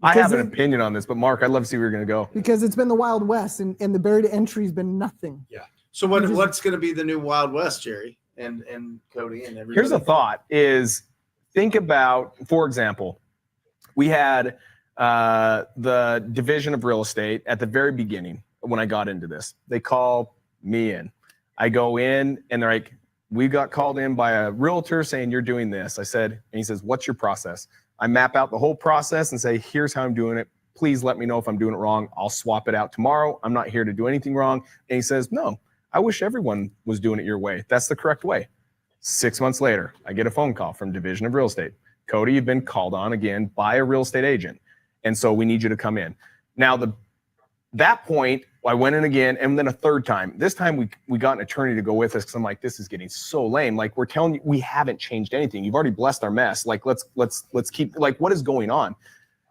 I have an opinion on this, but Mark, I'd love to see where you're going to go. Because it's been the Wild West and the barrier to entry has been nothing. Yeah. So what's going to be the new Wild West, Jerry and Cody and everybody? Here's a thought is think about, for example, we had the division of real estate at the very beginning when I got into this. They call me in. I go in and they're like, we got called in by a realtor saying you're doing this. I said, and he says, what's your process? I map out the whole process and say, here's how I'm doing it. Please let me know if I'm doing it wrong. I'll swap it out tomorrow. I'm not here to do anything wrong. And he says, no, I wish everyone was doing it your way. That's the correct way. 6 months later, I get a phone call from Division of Real Estate. Cody, you've been called on again by a real estate agent. And so we need you to come in. Now, that point, I went in again, and then a third time. This time we got an attorney to go with us because I'm like, this is getting so lame. Like, we're telling you we haven't changed anything. You've already blessed our mess. Like, let's keep, like, what is going on?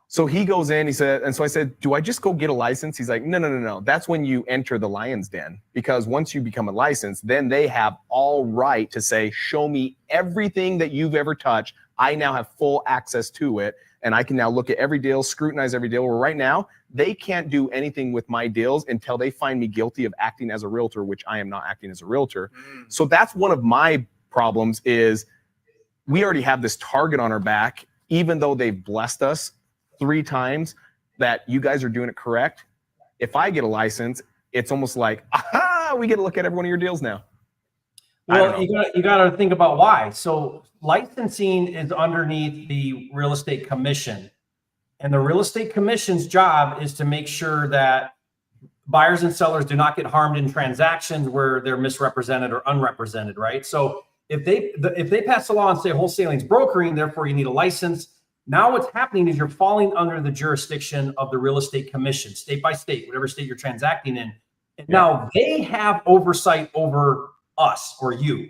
So he goes in, he said, and so I said, do I just go get a license? He's like, no. That's when you enter the lion's den, because once you become a license, then they have all right to say, show me everything that you've ever touched. I now have full access to it. And I can now look at every deal, scrutinize every deal. Where right now, they can't do anything with my deals until they find me guilty of acting as a realtor, which I am not acting as a realtor. So that's one of my problems is we already have this target on our back, even though they've blessed us 3 times that you guys are doing it correct. If I get a license, it's almost like, aha, we get to look at every one of your deals now. Well, you got to think about why. So licensing is underneath the real estate commission. And the real estate commission's job is to make sure that buyers and sellers do not get harmed in transactions where they're misrepresented or unrepresented, right? So if they pass a law and say wholesaling is brokering, therefore you need a license, now what's happening is you're falling under the jurisdiction of the real estate commission, state by state, whatever state you're transacting in. And now they have oversight over us or you.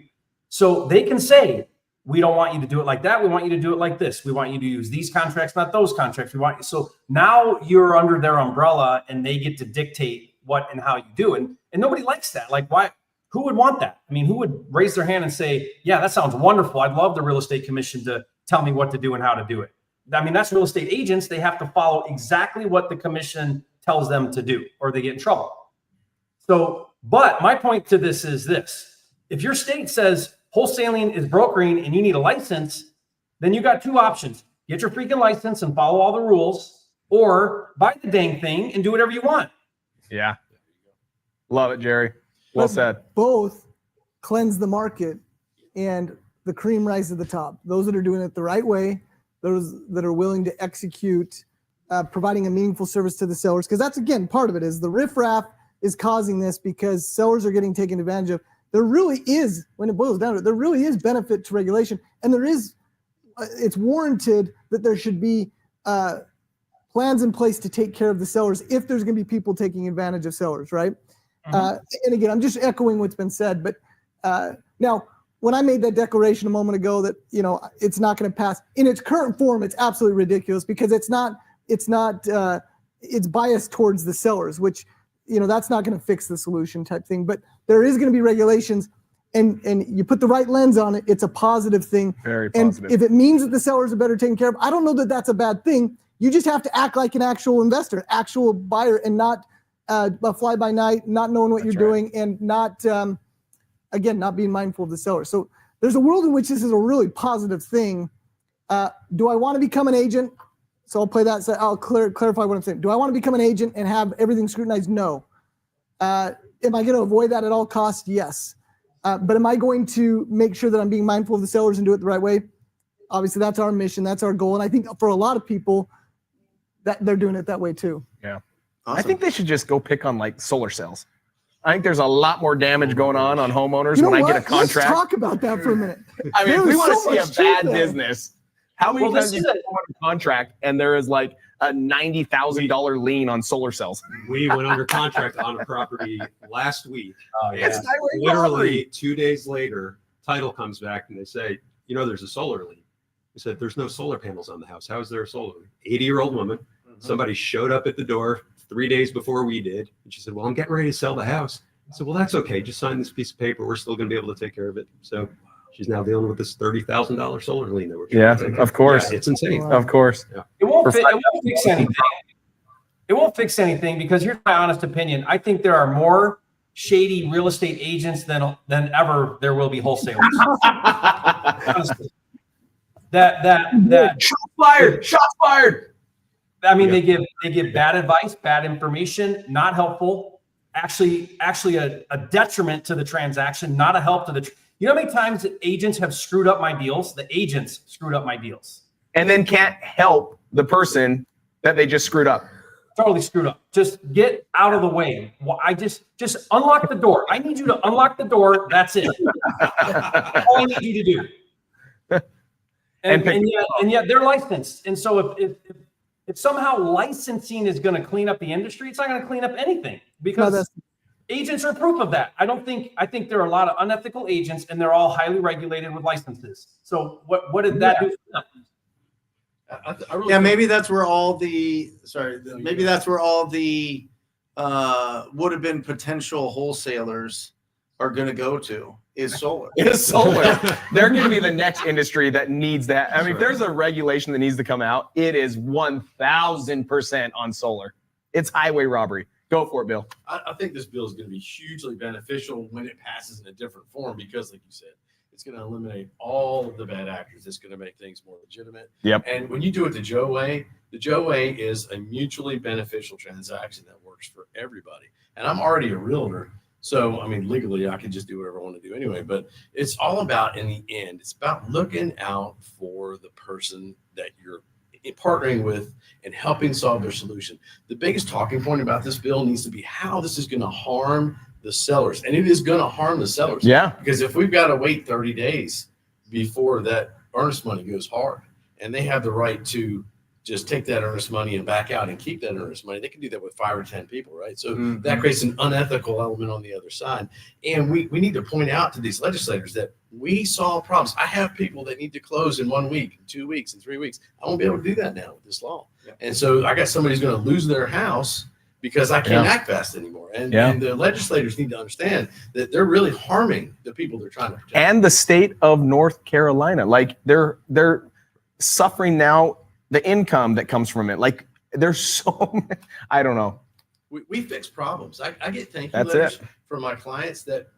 So they can say, we don't want you to do it like that. We want you to do it like this. We want you to use these contracts, not those contracts. So now you're under their umbrella and they get to dictate what and how you do. And nobody likes that. Like, why? Who would want that? I mean, who would raise their hand and say, yeah, that sounds wonderful. I'd love the real estate commission to tell me what to do and how to do it. I mean, that's real estate agents. They have to follow exactly what the commission tells them to do or they get in trouble. So, but my point to this is this. If your state says wholesaling is brokering and you need a license, then you got 2 options. get your freaking license and follow all the rules, or buy the dang thing and do whatever you want. Yeah. Love it, Jerry. Well said. Both cleanse the market, and the cream rises to the top. Those that are doing it the right way, those that are willing to execute, providing a meaningful service to the sellers, because that's, again, part of it is the riffraff is causing this because sellers are getting taken advantage of. There really is, when it boils down to it, there really is benefit to regulation, and there is, it's warranted that there should be plans in place to take care of the sellers if there's going to be people taking advantage of sellers, right? And again, I'm just echoing what's been said, but now when I made that declaration a moment ago that, you know, it's not going to pass in its current form, it's absolutely ridiculous because it's biased towards the sellers, which, you know, that's not going to fix the solution type thing, but there is going to be regulations, and you put the right lens on it, it's a positive thing. Very positive. And if it means that the sellers are better taken care of, I don't know that that's a bad thing. You just have to act like an actual investor, actual buyer, and not a fly by night, not knowing what you're doing, and not, again, not being mindful of the seller. So there's a world in which this is a really positive thing. Do I want to become an agent? So I'll play that. So I'll clarify what I'm saying. Do I want to become an agent and have everything scrutinized? No. Am I going to avoid that at all costs? Yes. But am I going to make sure that I'm being mindful of the sellers and do it the right way? Obviously, that's our mission. That's our goal. And I think for a lot of people, that they're doing it that way too. Yeah. Awesome. I think they should just go pick on like solar cells. I think there's a lot more damage going on homeowners when I get a contract. Let's talk about that for a minute. I mean, if we want to see a bad there. business, how many times do you go under contract and there is like a $90,000 lien on solar cells? We went under contract on a property last week. It's literally 2 days later, title comes back and they say, you know, there's a solar lien. We said, there's no solar panels on the house. How is there a solar lien? 80-year-old woman. Somebody showed up at the door 3 days before we did. And she said, well, I'm getting ready to sell the house. I said, well, that's okay. Just sign this piece of paper. We're still going to be able to take care of it. So she's now dealing with this $30,000 solar lien that we're trying to take of course. Yeah, it's insane. Of course. Yeah. It won't fix anything. It won't fix anything because here's my honest opinion. I think there are more shady real estate agents than ever there will be wholesalers. Honestly. That shots fired. I mean, they give bad advice, bad information, not helpful, actually a detriment to the transaction, not a help to the. You know how many times that agents have screwed up my deals? The agents screwed up my deals. And then can't help the person that they just screwed up. Totally screwed up. Just get out of the way. I just unlock the door. I need you to unlock the door. That's it. All I need you to do. And yet they're licensed. And so if somehow licensing is going to clean up the industry, it's not going to clean up anything because agents are proof of that. I think there are a lot of unethical agents and they're all highly regulated with licenses. So what did that do for them? Maybe that's where all the would have been potential wholesalers are going to go to is solar. They're going to be the next industry that needs that. I mean, if there's a regulation that needs to come out, it is 1,000% on solar. It's highway robbery. Go for it, Bill. I think this bill is going to be hugely beneficial when it passes in a different form because, like you said, it's going to eliminate all of the bad actors. It's going to make things more legitimate. Yep. And when you do it the Joe way is a mutually beneficial transaction that works for everybody. And I'm already a realtor. So, I mean, legally, I can just do whatever I want to do anyway. But it's all about, in the end, it's about looking out for the person that you're partnering with and helping solve their solution. The biggest talking point about this bill needs to be how this is going to harm the sellers. And it is going to harm the sellers. Yeah. Because if we've got to wait 30 days before that earnest money goes hard, and they have the right to just take that earnest money and back out and keep that earnest money, they can do that with 5 or 10 people, right? So that creates an unethical element on the other side. And we need to point out to these legislators that we solve problems. I have people that need to close in 1 week, 2 weeks, and 3 weeks. I won't be able to do that now with this law. Yeah. And so I got somebody who's going to lose their house because I can't act fast anymore. And the legislators need to understand that they're really harming the people they're trying to protect. And the state of North Carolina, like they're suffering now the income that comes from it. Like there's so I don't know. We fix problems. I get thank you letters from my clients that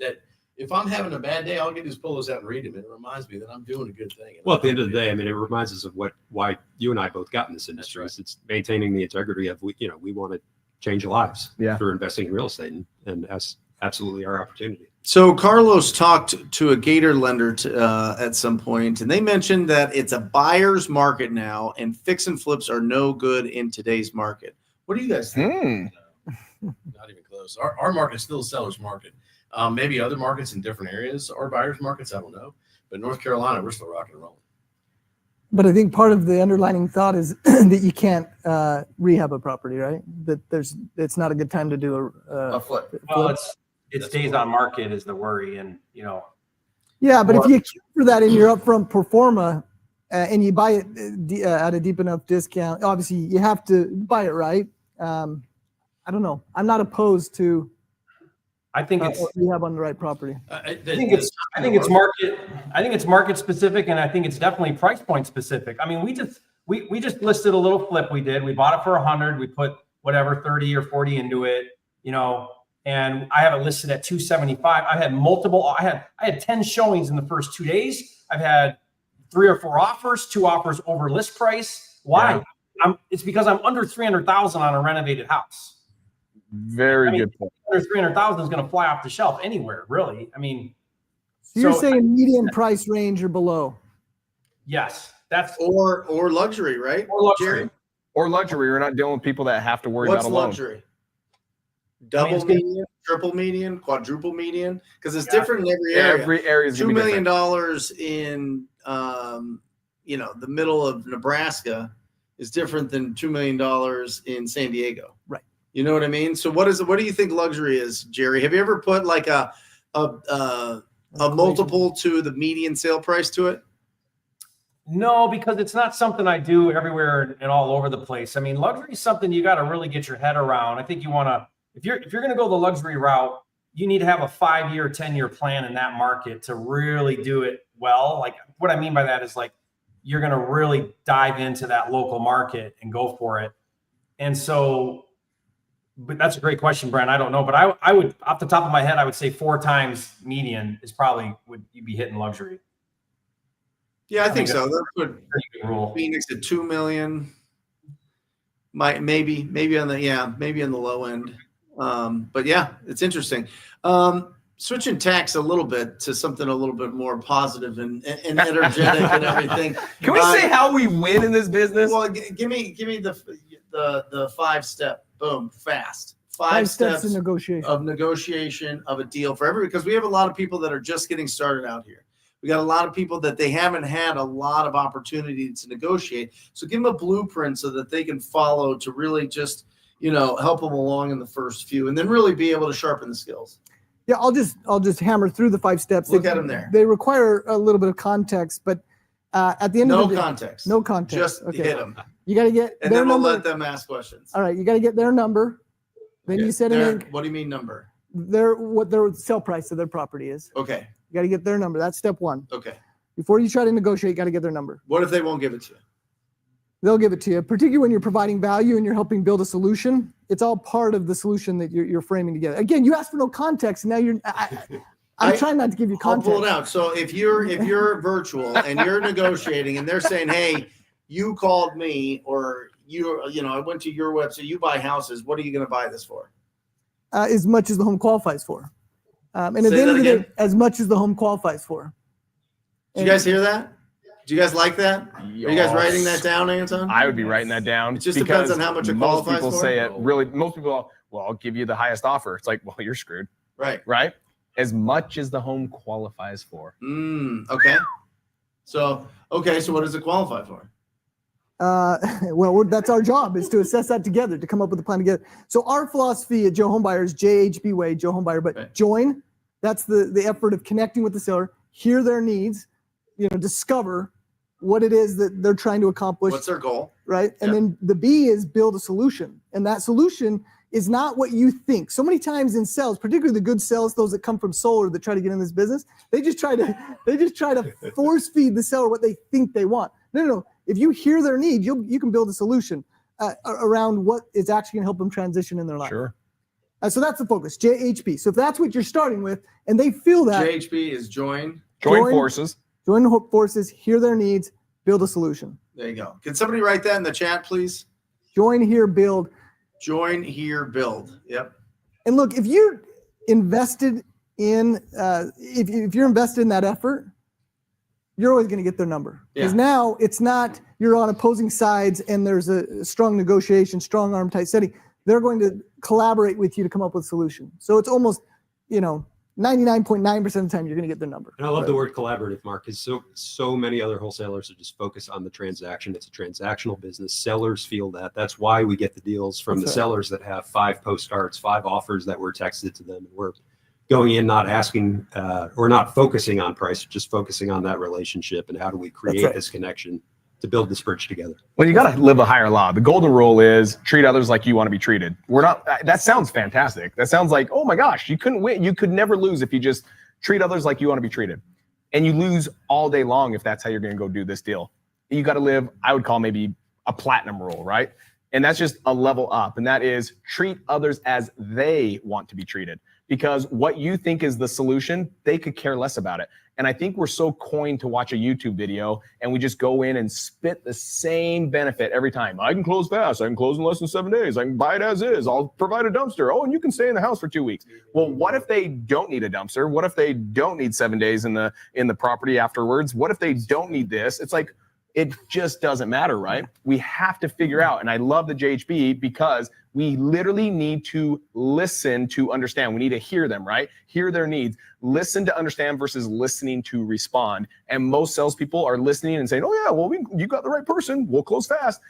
if I'm having a bad day, all I get is pull those out and read them. It reminds me that I'm doing a good thing. Well, at the end of the day, I mean, it reminds us of why you and I both got in this industry. Right. It's maintaining the integrity of we want to change lives Yeah. through investing in real estate, and that's absolutely our opportunity. So Carlos talked to a Gator lender at some point, and they mentioned that it's a buyer's market now, and fix and flips are no good in today's market. What do you guys think? Not even close. Our market is still a seller's market. Maybe other markets in different areas are buyer's markets. I don't know. But North Carolina, we're still rocking and rolling. But I think part of the underlining thought is that you can't rehab a property, right? That it's not a good time to do a flip. Well, it stays on market is the worry, and Yeah, but if you account for that in your upfront pro forma and you buy it at a deep enough discount, obviously you have to buy it right. I don't know. I'm not opposed to. I think it's rehab on the right property. I think it's market specific, and I think it's definitely price point specific. I mean, we just listed a little flip we did. We bought it for 100. We put whatever 30 or 40 into it, and I have it listed at 275. I had 10 showings in the first 2 days. I've had 3 or 4 offers, 2 offers over list price. Why? Yeah. It's because I'm under 300,000 on a renovated house. Very good point. Under 300,000 is going to fly off the shelf anywhere, really. I mean, So you're saying median price range or below? Yes, that's or luxury, right? Or luxury. Jerry? Or luxury. We're not dealing with people that have to worry What's about a loan. luxury? Double median, triple median, quadruple median, because it's different in every area. Every area is $2 million in the middle of Nebraska is different than $2 million in San Diego. Right. You know what I mean? So what do you think luxury is, Jerry? Have you ever put like a multiple to the median sale price to it? No, because it's not something I do everywhere and all over the place. I mean, luxury is something you got to really get your head around. I think you want to, if you're going to go the luxury route, you need to have a 5-year, 10-year plan in that market to really do it well. Like what I mean by that is like, you're going to really dive into that local market and go for it. And so, but that's a great question, Brent. I don't know, but I would, off the top of my head, I would say 4 times median is probably would you be hitting luxury. Yeah, I think so. That put Phoenix at 2 million. Maybe on the low end. But yeah, it's interesting. Switching tacks a little bit to something a little bit more positive and energetic and everything. Can we say how we win in this business? Well, give me the 5-step. Boom, fast. 5 steps of negotiation of a deal for everybody, because we have a lot of people that are just getting started out here. We got a lot of people that they haven't had a lot of opportunity to negotiate. So give them a blueprint so that they can follow to really just, help them along in the first few, and then really be able to sharpen the skills. Yeah, I'll just hammer through the 5 steps. Look at them there. They require a little bit of context, but at the end of the day, no context. Just hit them. You got to get and their then we'll number. let them ask questions. All right, you got to get their number. Then you set What do you mean number? what their sell price of their property is. Okay. You got to get their number. That's step 1. Okay. Before you try to negotiate, you got to get their number. What if they won't give it to you? They'll give it to you, particularly when you're providing value and you're helping build a solution. It's all part of the solution that you're framing together. Again, you asked for no context, and now I'm trying not to give you context. I'll pull it out. So if you're virtual and you're negotiating and they're saying, hey, you called me, or I went to your website, you buy houses, what are you going to buy this for? As much as the home qualifies for. And at the end of the day, as much as the home qualifies for. Did you guys hear that? Do you guys like that? Are you guys writing that down, Anton? I would be writing that down. It just depends on how much it qualifies for. Most people say it. Really, most people, well, I'll give you the highest offer. It's like, well, you're screwed. Right? As much as the home qualifies for. Okay. So what does it qualify for? Well, that's our job, is to assess that together, to come up with a plan together. So our philosophy at Joe Homebuyer is JHB way, Joe Homebuyer, but join. That's the effort of connecting with the seller, hear their needs, discover what it is that they're trying to accomplish. What's their goal? Right. And then the B is build a solution. And that solution is not what you think. So many times in sales, particularly the good sales, those that come from solar that try to get in this business, they just try to force feed the seller what they think they want. No. If you hear their need, you can build a solution around what is actually going to help them transition in their life. Sure. So that's the focus, JHP. So if that's what you're starting with, and they feel that JHP is join forces. Join forces, hear their needs, build a solution. There you go. Can somebody write that in the chat, please? Join, hear, build. Join, hear, build. Yep. And look, if you're invested in, if you're invested in that effort, you're always going to get their number. Because now it's not you're on opposing sides and there's a strong negotiation, strong arm tight setting. They're going to collaborate with you to come up with a solution. So it's almost, 99.9% of the time you're going to get their number. And I love the word collaborative, Mark, because so many other wholesalers are just focused on the transaction. It's a transactional business. Sellers feel that. That's why we get the deals from the sellers that have 5 postcards, 5 offers that were texted to them. And we're going in not asking or not focusing on price, just focusing on that relationship and how do we create this connection to build this bridge together. Well, you got to live a higher law. The golden rule is treat others like you want to be treated. We're not, that sounds fantastic. That sounds like, oh my gosh, you couldn't win. You could never lose if you just treat others like you want to be treated. And you lose all day long if that's how you're going to go do this deal. You got to live, I would call maybe a platinum rule, right? And that's just a level up. And that is treat others as they want to be treated. Because what you think is the solution, they could care less about it. And I think we're so coined to watch a YouTube video and we just go in and spit the same benefit every time. I can close fast. I can close in less than 7 days. I can buy it as is. I'll provide a dumpster. Oh, and you can stay in the house for 2 weeks. Well, what if they don't need a dumpster? What if they don't need 7 days in the property afterwards? What if they don't need this? It's like, it just doesn't matter, right? We have to figure out, and I love the JHB because we literally need to listen to understand. We need to hear them, right? Hear their needs. Listen to understand versus listening to respond. And most salespeople are listening and saying, oh yeah, well, you got the right person. We'll close fast.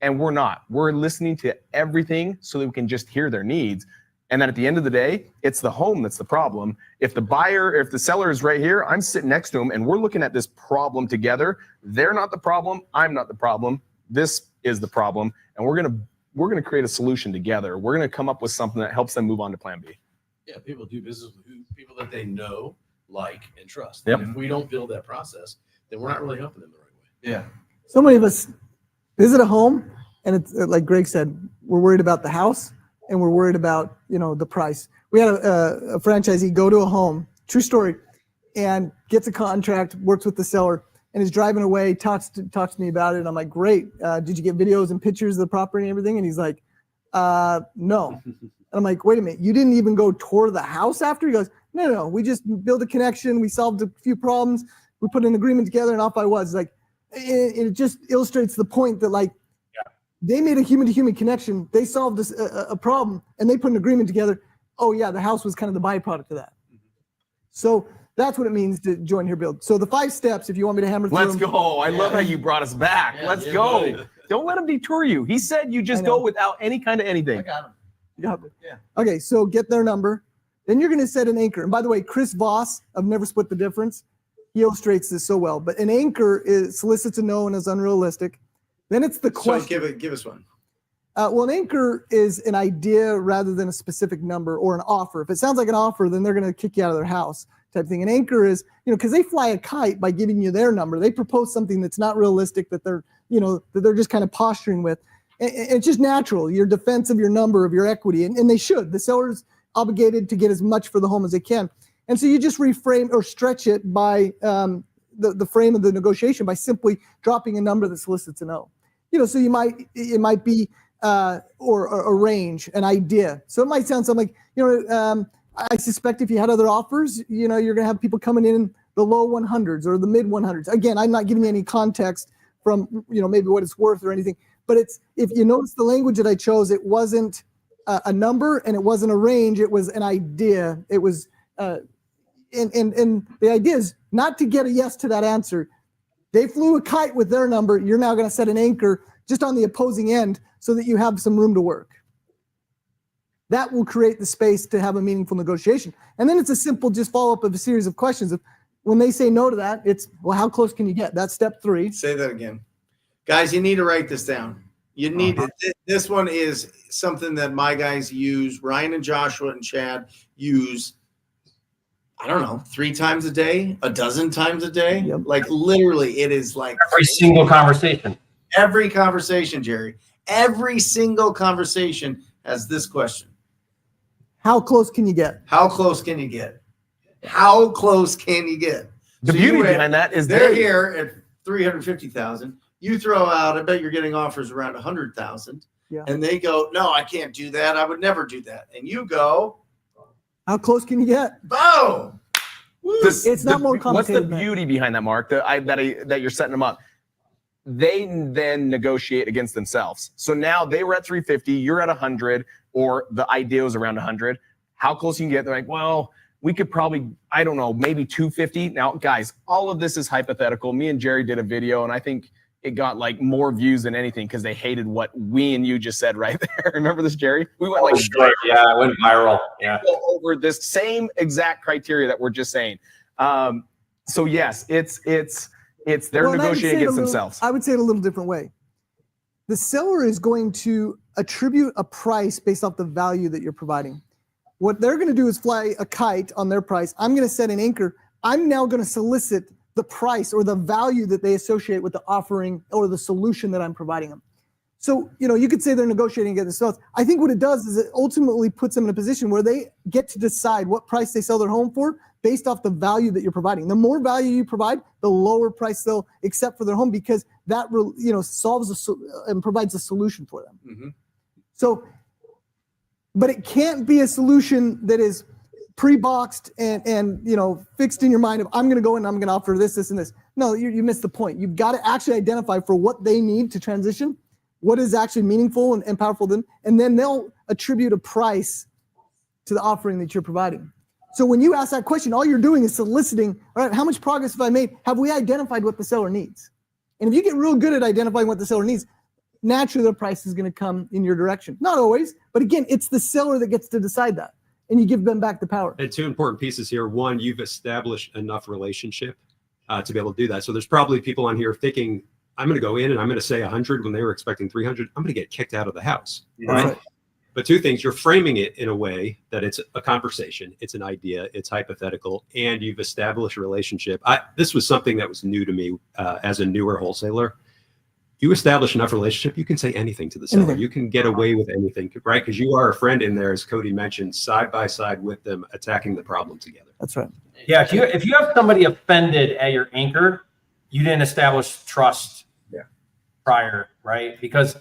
And we're not. We're listening to everything so that we can just hear their needs. And then at the end of the day, it's the home that's the problem. If the seller is right here, I'm sitting next to him and we're looking at this problem together. They're not the problem. I'm not the problem. This is the problem. And we're going to create a solution together. We're going to come up with something that helps them move on to plan B. Yeah, people do business with people that they know, like, and trust. Yep. And if we don't build that process, then we're not really helping them the right way. Yeah. So many of us visit a home and it's like Greg said, we're worried about the house and we're worried about, the price. We had a franchisee go to a home, true story, and gets a contract, works with the seller, and is driving away, talks to me about it. And I'm like, great. Did you get videos and pictures of the property and everything? And he's like, no. And I'm like, wait a minute, you didn't even go tour the house after? He goes, no, we just built a connection. We solved a few problems. We put an agreement together and off I was. Like, it just illustrates the point that they made a human-to-human connection. They solved a problem and they put an agreement together. Oh yeah, the house was kind of the byproduct of that. So that's what it means to join here, build. So the 5 steps, if you want me to hammer through Let's them. go. I love how you brought us back. Let's go. Buddy. Don't let him detour you. He said you just go without any kind of anything. I got him. Yeah. Okay, so get their number. Then you're going to set an anchor. And by the way, Chris Voss of Never Split the Difference, he illustrates this so well. But an anchor solicits a no and is unrealistic. Then it's the question. So give us one. Well, an anchor is an idea rather than a specific number or an offer. If it sounds like an offer, then they're going to kick you out of their house type thing. An anchor is, because they fly a kite by giving you their number. They propose something that's not realistic, that they're just kind of posturing with. And it's just natural. Your defense of your number, of your equity, and they should. The seller's obligated to get as much for the home as they can. And so you just reframe or stretch it by the frame of the negotiation by simply dropping a number that solicits a no. So it might be or a range, an idea. So it might sound something like, I suspect if you had other offers, you're going to have people coming in the low 100s or the mid 100s. Again, I'm not giving you any context from, maybe what it's worth or anything, but if you notice the language that I chose, it wasn't a number and it wasn't a range. It was an idea. It was, and the idea is not to get a yes to that answer. They flew a kite with their number. You're now going to set an anchor just on the opposing end so that you have some room to work. That will create the space to have a meaningful negotiation. And then it's a simple just follow-up of a series of questions. When they say no to that, it's, well, how close can you get? That's step 3. Say that again. Guys, you need to write this down. You need this one is something that my guys use. Ryan and Joshua and Chad use, I don't know, 3 times a day, a dozen times a day. Yep. Like literally, it is like Every single conversation. every conversation, Jerry. Every single conversation has this question. How close can you get? How close can you get? How close can you get? The beauty behind that is they're here at 350,000. You throw out, I bet you're getting offers around 100,000. Yeah. And they go, no, I can't do that. I would never do that. And you go, how close can you get? Boom. It's not more What's the complicated. beauty behind that, Mark? That you're setting them up. They then negotiate against themselves. So now they were at 350, you're at 100, or the idea is around 100. How close you can get? They're like, well, we could probably, I don't know, maybe 250. Now, guys, all of this is hypothetical. Me and Jerry did a video, and I think it got like more views than anything because they hated what we and you just said right there. Remember this, Jerry? We went like, yeah, it went viral. Yeah, over this same exact criteria that we're just saying. So yes, it's they're negotiating against themselves. I would say it a little different way. The seller is going to attribute a price based off the value that you're providing. What they're going to do is fly a kite on their price. I'm going to set an anchor. I'm now going to solicit the price or the value that they associate with the offering or the solution that I'm providing them. So, you could say they're negotiating against themselves. I think what it does is it ultimately puts them in a position where they get to decide what price they sell their home for based off the value that you're providing. The more value you provide, the lower price they'll accept for their home because that, solves and provides a solution for them. Mm-hmm. So, but it can't be a solution that is pre-boxed and fixed in your mind of I'm going to go and I'm going to offer this, and this. No, you missed the point. You've got to actually identify for what they need to transition, what is actually meaningful and powerful to them, and then they'll attribute a price to the offering that you're providing. So when you ask that question, all you're doing is soliciting, all right, how much progress have I made? Have we identified what the seller needs? And if you get real good at identifying what the seller needs, naturally the price is going to come in your direction. Not always, but again, it's the seller that gets to decide that. And you give them back the power. And two important pieces here. One, you've established enough relationship to be able to do that. So there's probably people on here thinking, I'm going to go in and I'm going to say 100 when they were expecting 300. I'm going to get kicked out of the house. Right? But two things, you're framing it in a way that it's a conversation, it's an idea, it's hypothetical, and you've established a relationship. This was something that was new to me as a newer wholesaler. You establish enough relationship, you can say anything to the seller. Anything. You can get away with anything, right? Because you are a friend in there, as Cody mentioned, side by side with them, attacking the problem together. That's right. Yeah, if you have somebody offended at your anchor, you didn't establish trust prior, right? Because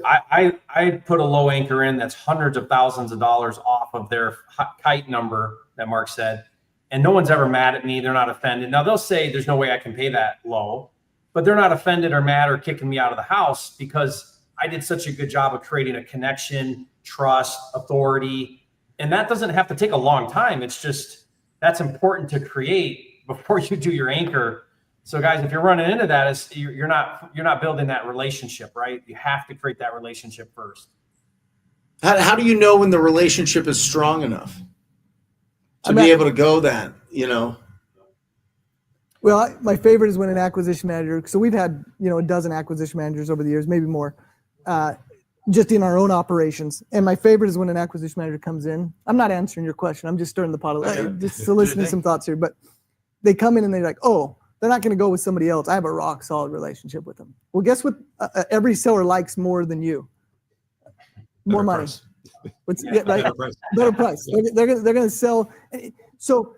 I put a low anchor in that's hundreds of thousands of dollars off of their kite number that Mark said, and no one's ever mad at me. They're not offended. Now they'll say there's no way I can pay that low, but they're not offended or mad or kicking me out of the house because I did such a good job of creating a connection, trust, authority. And that doesn't have to take a long time. It's just, that's important to create before you do your anchor. So guys, if you're running into that, you're not building that relationship, right? You have to create that relationship first. How do you know when the relationship is strong enough to be able to go that, Well, my favorite is when an acquisition manager, so we've had, a dozen acquisition managers over the years, maybe more, just in our own operations. And my favorite is when an acquisition manager comes in. I'm not answering your question. I'm just stirring the pot, just soliciting some thoughts here. But they come in and they're like, oh, they're not going to go with somebody else. I have a rock solid relationship with them. Well, guess what? Every seller likes more than you. More money. Right? Better price. They're going to sell. So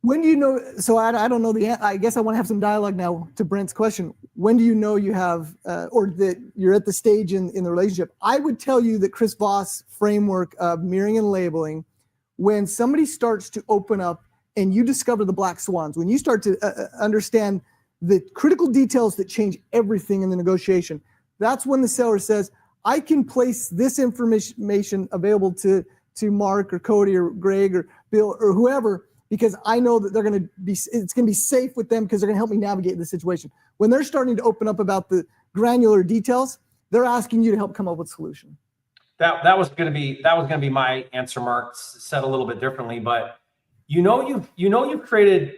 when do you know? So I don't know I guess I want to have some dialogue now to Brent's question. When do you know you have, or that you're at the stage in the relationship? I would tell you that Chris Voss framework of mirroring and labeling, when somebody starts to open up and you discover the black swans, when you start to understand the critical details that change everything in the negotiation, that's when the seller says, I can place this information available to Mark or Cody or Greg or Bill or whoever, because I know that it's going to be safe with them because they're going to help me navigate the situation. When they're starting to open up about the granular details, they're asking you to help come up with a solution. That was going to be my answer, Mark, said a little bit differently, but you've created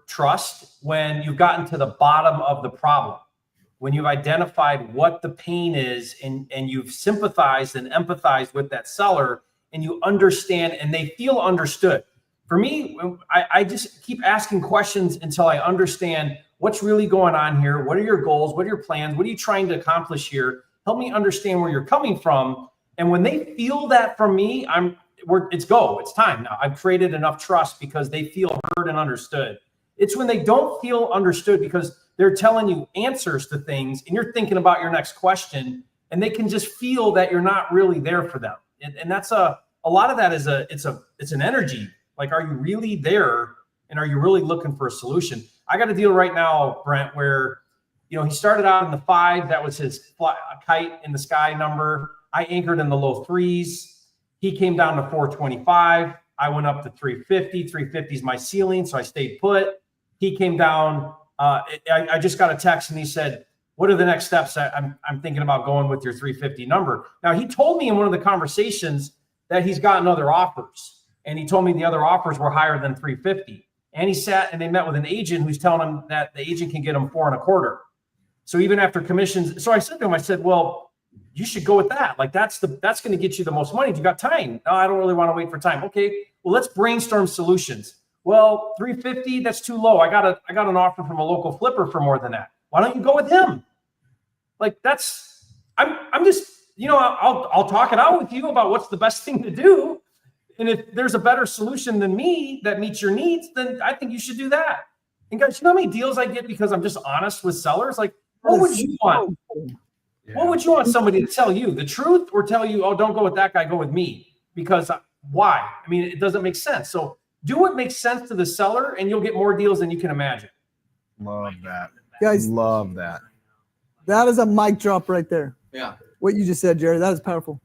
trust when you've gotten to the bottom of the problem, when you've identified what the pain is and you've sympathized and empathized with that seller and you understand and they feel understood. For me, I just keep asking questions until I understand what's really going on here. What are your goals? What are your plans? What are you trying to accomplish here? Help me understand where you're coming from. And when they feel that from me, It's time now. I've created enough trust because they feel heard and understood. It's when they don't feel understood because they're telling you answers to things and you're thinking about your next question and they can just feel that you're not really there for them. And that's a lot of that is it's an energy. Like, are you really there? And are you really looking for a solution? I got a deal right now, Brent, where, he started out in the 5. That was his kite in the sky number. I anchored in the low 3s. He came down to 425. I went up to 350. 350 is my ceiling, so I stayed put. He came down. I just got a text and he said, what are the next steps? I'm thinking about going with your 350 number. Now, he told me in one of the conversations that he's gotten other offers. And he told me the other offers were higher than 350. And he sat and they met with an agent who's telling him that the agent can get him 4.25. So even after commissions, so I said to him, I said, well, you should go with that. Like that's going to get you the most money. You got time. No, I don't really want to wait for time. Okay, well, let's brainstorm solutions. Well, 350, that's too low. I got an offer from a local flipper for more than that. Why don't you go with him? Like I'm just, I'll talk it out with you about what's the best thing to do. And if there's a better solution than me that meets your needs, then I think you should do that. And guys, you know how many deals I get because I'm just honest with sellers? Like, what would you want? Yeah. What would you want somebody to tell you? The truth or tell you, oh, don't go with that guy, go with me? Because why? I mean, it doesn't make sense. So do what makes sense to the seller and you'll get more deals than you can imagine. Love that. Guys, love that. That is a mic drop right there. Yeah. What you just said, Jerry, that is powerful.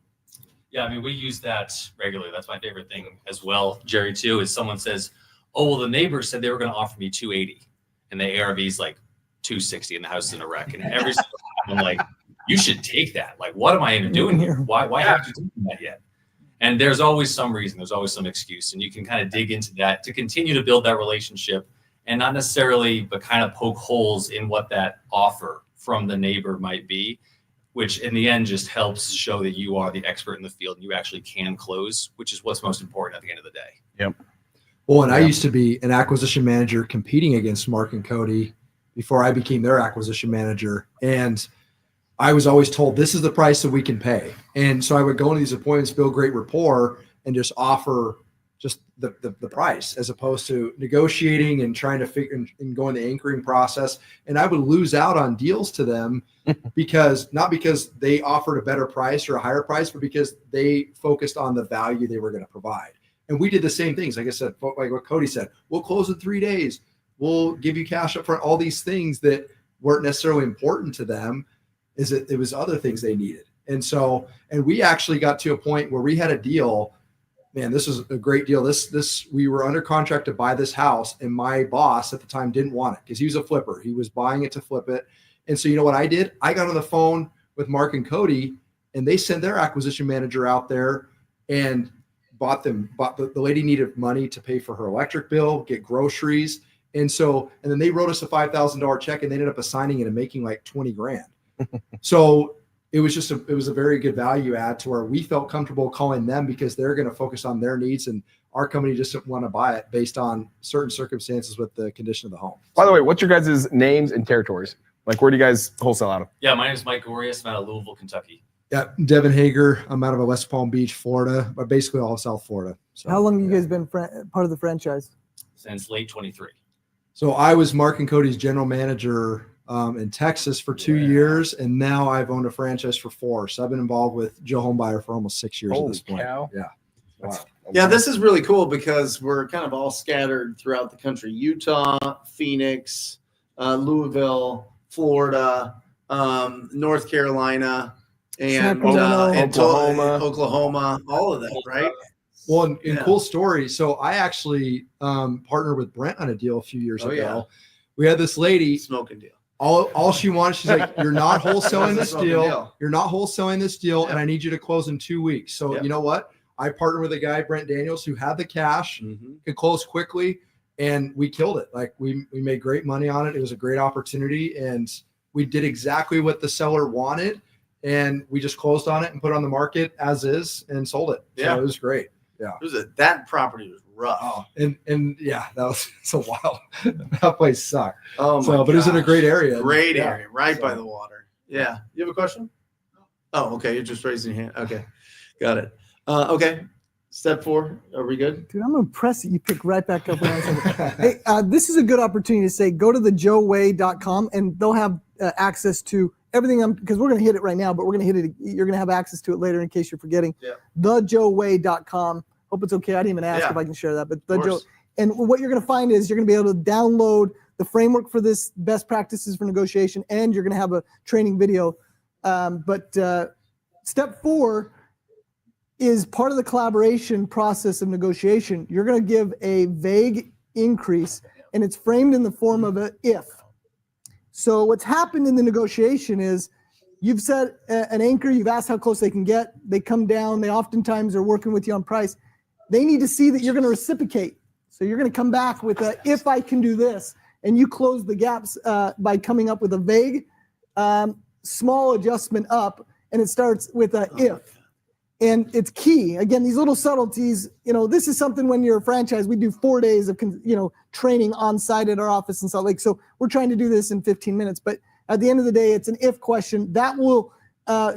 Yeah, I mean, we use that regularly. That's my favorite thing as well, Jerry, too, is someone says, oh, well, the neighbor said they were going to offer me 280 and the ARV is like 260 and the house is in a wreck. And every single time I'm like, you should take that. Like, what am I even doing here? Why haven't you done that yet? And there's always some reason. There's always some excuse. And you can kind of dig into that to continue to build that relationship and not necessarily, but kind of poke holes in what that offer from the neighbor might be, which in the end just helps show that you are the expert in the field and you actually can close, which is what's most important at the end of the day. Yep. Well, and I used to be an acquisition manager competing against Mark and Cody before I became their acquisition manager. And I was always told this is the price that we can pay. And so I would go into these appointments, build great rapport, and just offer just the price as opposed to negotiating and trying to figure and going the anchoring process. And I would lose out on deals to them not because they offered a better price or a higher price, but because they focused on the value they were going to provide. And we did the same things. Like I said, like what Cody said, we'll close in 3 days. We'll give you cash up front. All these things that weren't necessarily important to them it was other things they needed. And so, and we actually got to a point where we had a deal. Man, this was a great deal. We were under contract to buy this house, and my boss at the time didn't want it because he was a flipper. He was buying it to flip it. And so, you know what I did? I got on the phone with Mark and Cody, and they sent their acquisition manager out there and the lady needed money to pay for her electric bill, get groceries. And then they wrote us a $5,000 check and they ended up assigning it and making like 20 grand. So it was a very good value add to where we felt comfortable calling them because they're going to focus on their needs and our company just didn't want to buy it based on certain circumstances with the condition of the home. By the way, what's your guys' names and territories? Like, where do you guys wholesale out of? Yeah, my name is Mike Gorius. I'm out of Louisville, Kentucky. Yeah, Devin Hager. I'm out of West Palm Beach, Florida, but basically all of South Florida. So, how long have you guys been part of the franchise? Since late 23. So I was Mark and Cody's general manager in Texas for 2 years, and now I've owned a franchise for 4. So I've been involved with Joe Homebuyer for almost 6 years at this point. Cow. Yeah. Wow. Yeah, this is really cool because we're kind of all scattered throughout the country. Utah, Phoenix, Louisville, Florida, North Carolina, and Oklahoma, all of that, right? Well, and cool story. So I actually partnered with Brent on a deal a few years ago. Yeah. We had this lady smoking deal. All she wanted, she's like, "You're not wholesaling this deal. You're not wholesaling this deal, and I need you to close in 2 weeks." So you know what? I partnered with a guy, Brent Daniels, who had the cash, could close quickly, and we killed it. Like we made great money on it. It was a great opportunity, and we did exactly what the seller wanted, and we just closed on it and put it on the market as is and sold it. So it was great. Yeah, that property was rough. Oh, and yeah, that was so wild. That place sucked. Oh my but it was in a great area. Great area, right by the water. Yeah. You have a question? Oh, okay. You're just raising your hand. Okay, got it. Okay. Step 4, are we good? Dude, I'm impressed that you pick right back up. When I said, hey, this is a good opportunity to say, go to thejoeway.com and they'll have access to everything. Because we're going to hit it right now, but we're going to hit it. You're going to have access to it later in case you're forgetting. Yeah. Thejoeway.com. Hope it's okay. I didn't even ask if I can share that, but the Joe. And what you're going to find is you're going to be able to download the framework for this best practices for negotiation, and you're going to have a training video. But step 4 is part of the collaboration process of negotiation. You're going to give a vague increase, and it's framed in the form of an if. So what's happened in the negotiation is you've set an anchor, you've asked how close they can get, they come down, they oftentimes are working with you on price. They need to see that you're going to reciprocate. So you're going to come back with a, if I can do this, and you close the gaps by coming up with a vague, small adjustment up, and it starts with a if. And it's key. Again, these little subtleties, this is something when you're a franchise, we do 4 days of, training on site at our office in Salt Lake. So we're trying to do this in 15 minutes. But at the end of the day, it's an if question that will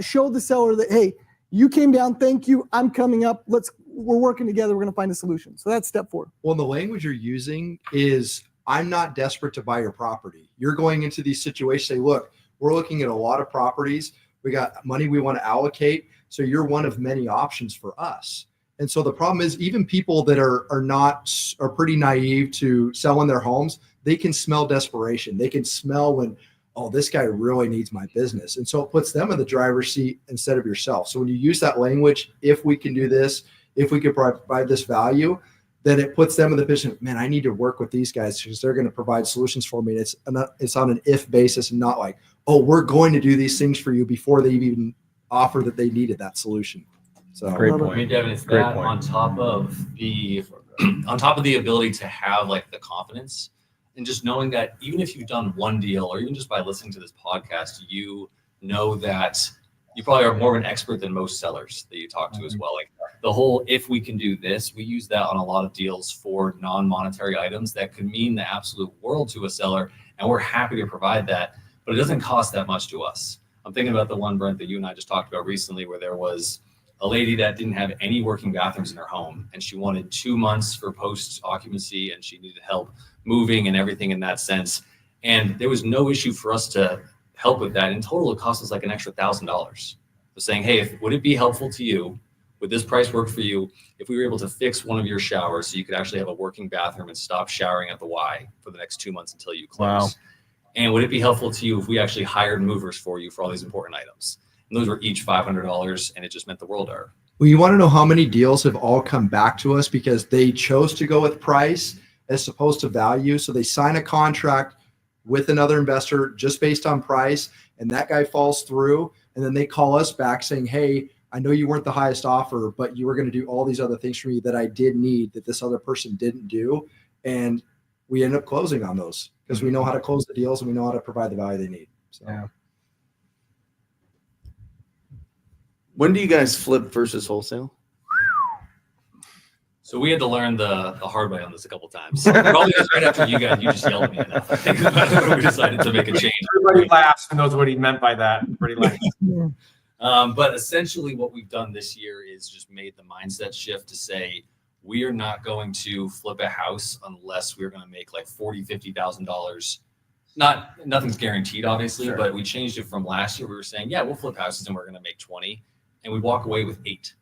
show the seller that, hey, you came down. Thank you. I'm coming up. We're working together. We're going to find a solution. So that's step 4. Well, the language you're using is, I'm not desperate to buy your property. You're going into these situations, say, look, we're looking at a lot of properties. We got money we want to allocate. So you're one of many options for us. And so the problem is, even people that are pretty naive to selling their homes, they can smell desperation. They can smell when, oh, this guy really needs my business. And so it puts them in the driver's seat instead of yourself. So when you use that language, if we can do this, if we could provide this value, then it puts them in the position, man, I need to work with these guys because they're going to provide solutions for me. And it's on an if basis and not like, oh, we're going to do these things for you before they even offer that they needed that solution. So great point. I mean, Devin, it's great that point. on top of the ability to have like the confidence and just knowing that even if you've done one deal or even just by listening to this podcast, you know that you probably are more of an expert than most sellers that you talk to as well. Like the whole, if we can do this, we use that on a lot of deals for non-monetary items that could mean the absolute world to a seller. And we're happy to provide that, but it doesn't cost that much to us. I'm thinking about the one, Brent, that you and I just talked about recently, where there was a lady that didn't have any working bathrooms in her home, and she wanted 2 months for post-occupancy, and she needed help moving and everything in that sense. And there was no issue for us to help with that. In total, it cost us like an extra $1,000. So saying, hey, would it be helpful to you? Would this price work for you if we were able to fix one of your showers so you could actually have a working bathroom and stop showering at the Y for the next 2 months until you close? Wow. And would it be helpful to you if we actually hired movers for you for all these important items? And those were each $500, and it just meant the world to her. Well, you want to know how many deals have all come back to us because they chose to go with price as opposed to value. So they sign a contract with another investor just based on price, and that guy falls through. And then they call us back saying, hey, I know you weren't the highest offer, but you were going to do all these other things for me that I did need that this other person didn't do. And we end up closing on those because we know how to close the deals and we know how to provide the value they need. So. Yeah. When do you guys flip versus wholesale? So we had to learn the hard way on this a couple times. Probably just right after you just yelled at me enough. I think that's when we decided to make a change. Everybody laughs and knows what he meant by that. Everybody laughs. But essentially what we've done this year is just made the mindset shift to say, we are not going to flip a house unless we're going to make like $40,000, $50,000. Nothing's guaranteed, obviously, sure. But we changed it from last year. We were saying, yeah, we'll flip houses and we're going to make 20, and we walk away with 8.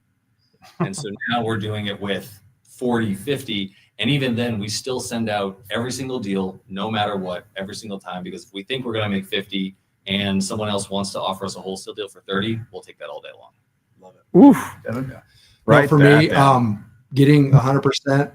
And so now we're doing it with 40, 50. And even then we still send out every single deal, no matter what, every single time, because if we think we're going to make 50 and someone else wants to offer us a wholesale deal for 30, we'll take that all day long. Love it. Oof. Right. For me, getting 100%,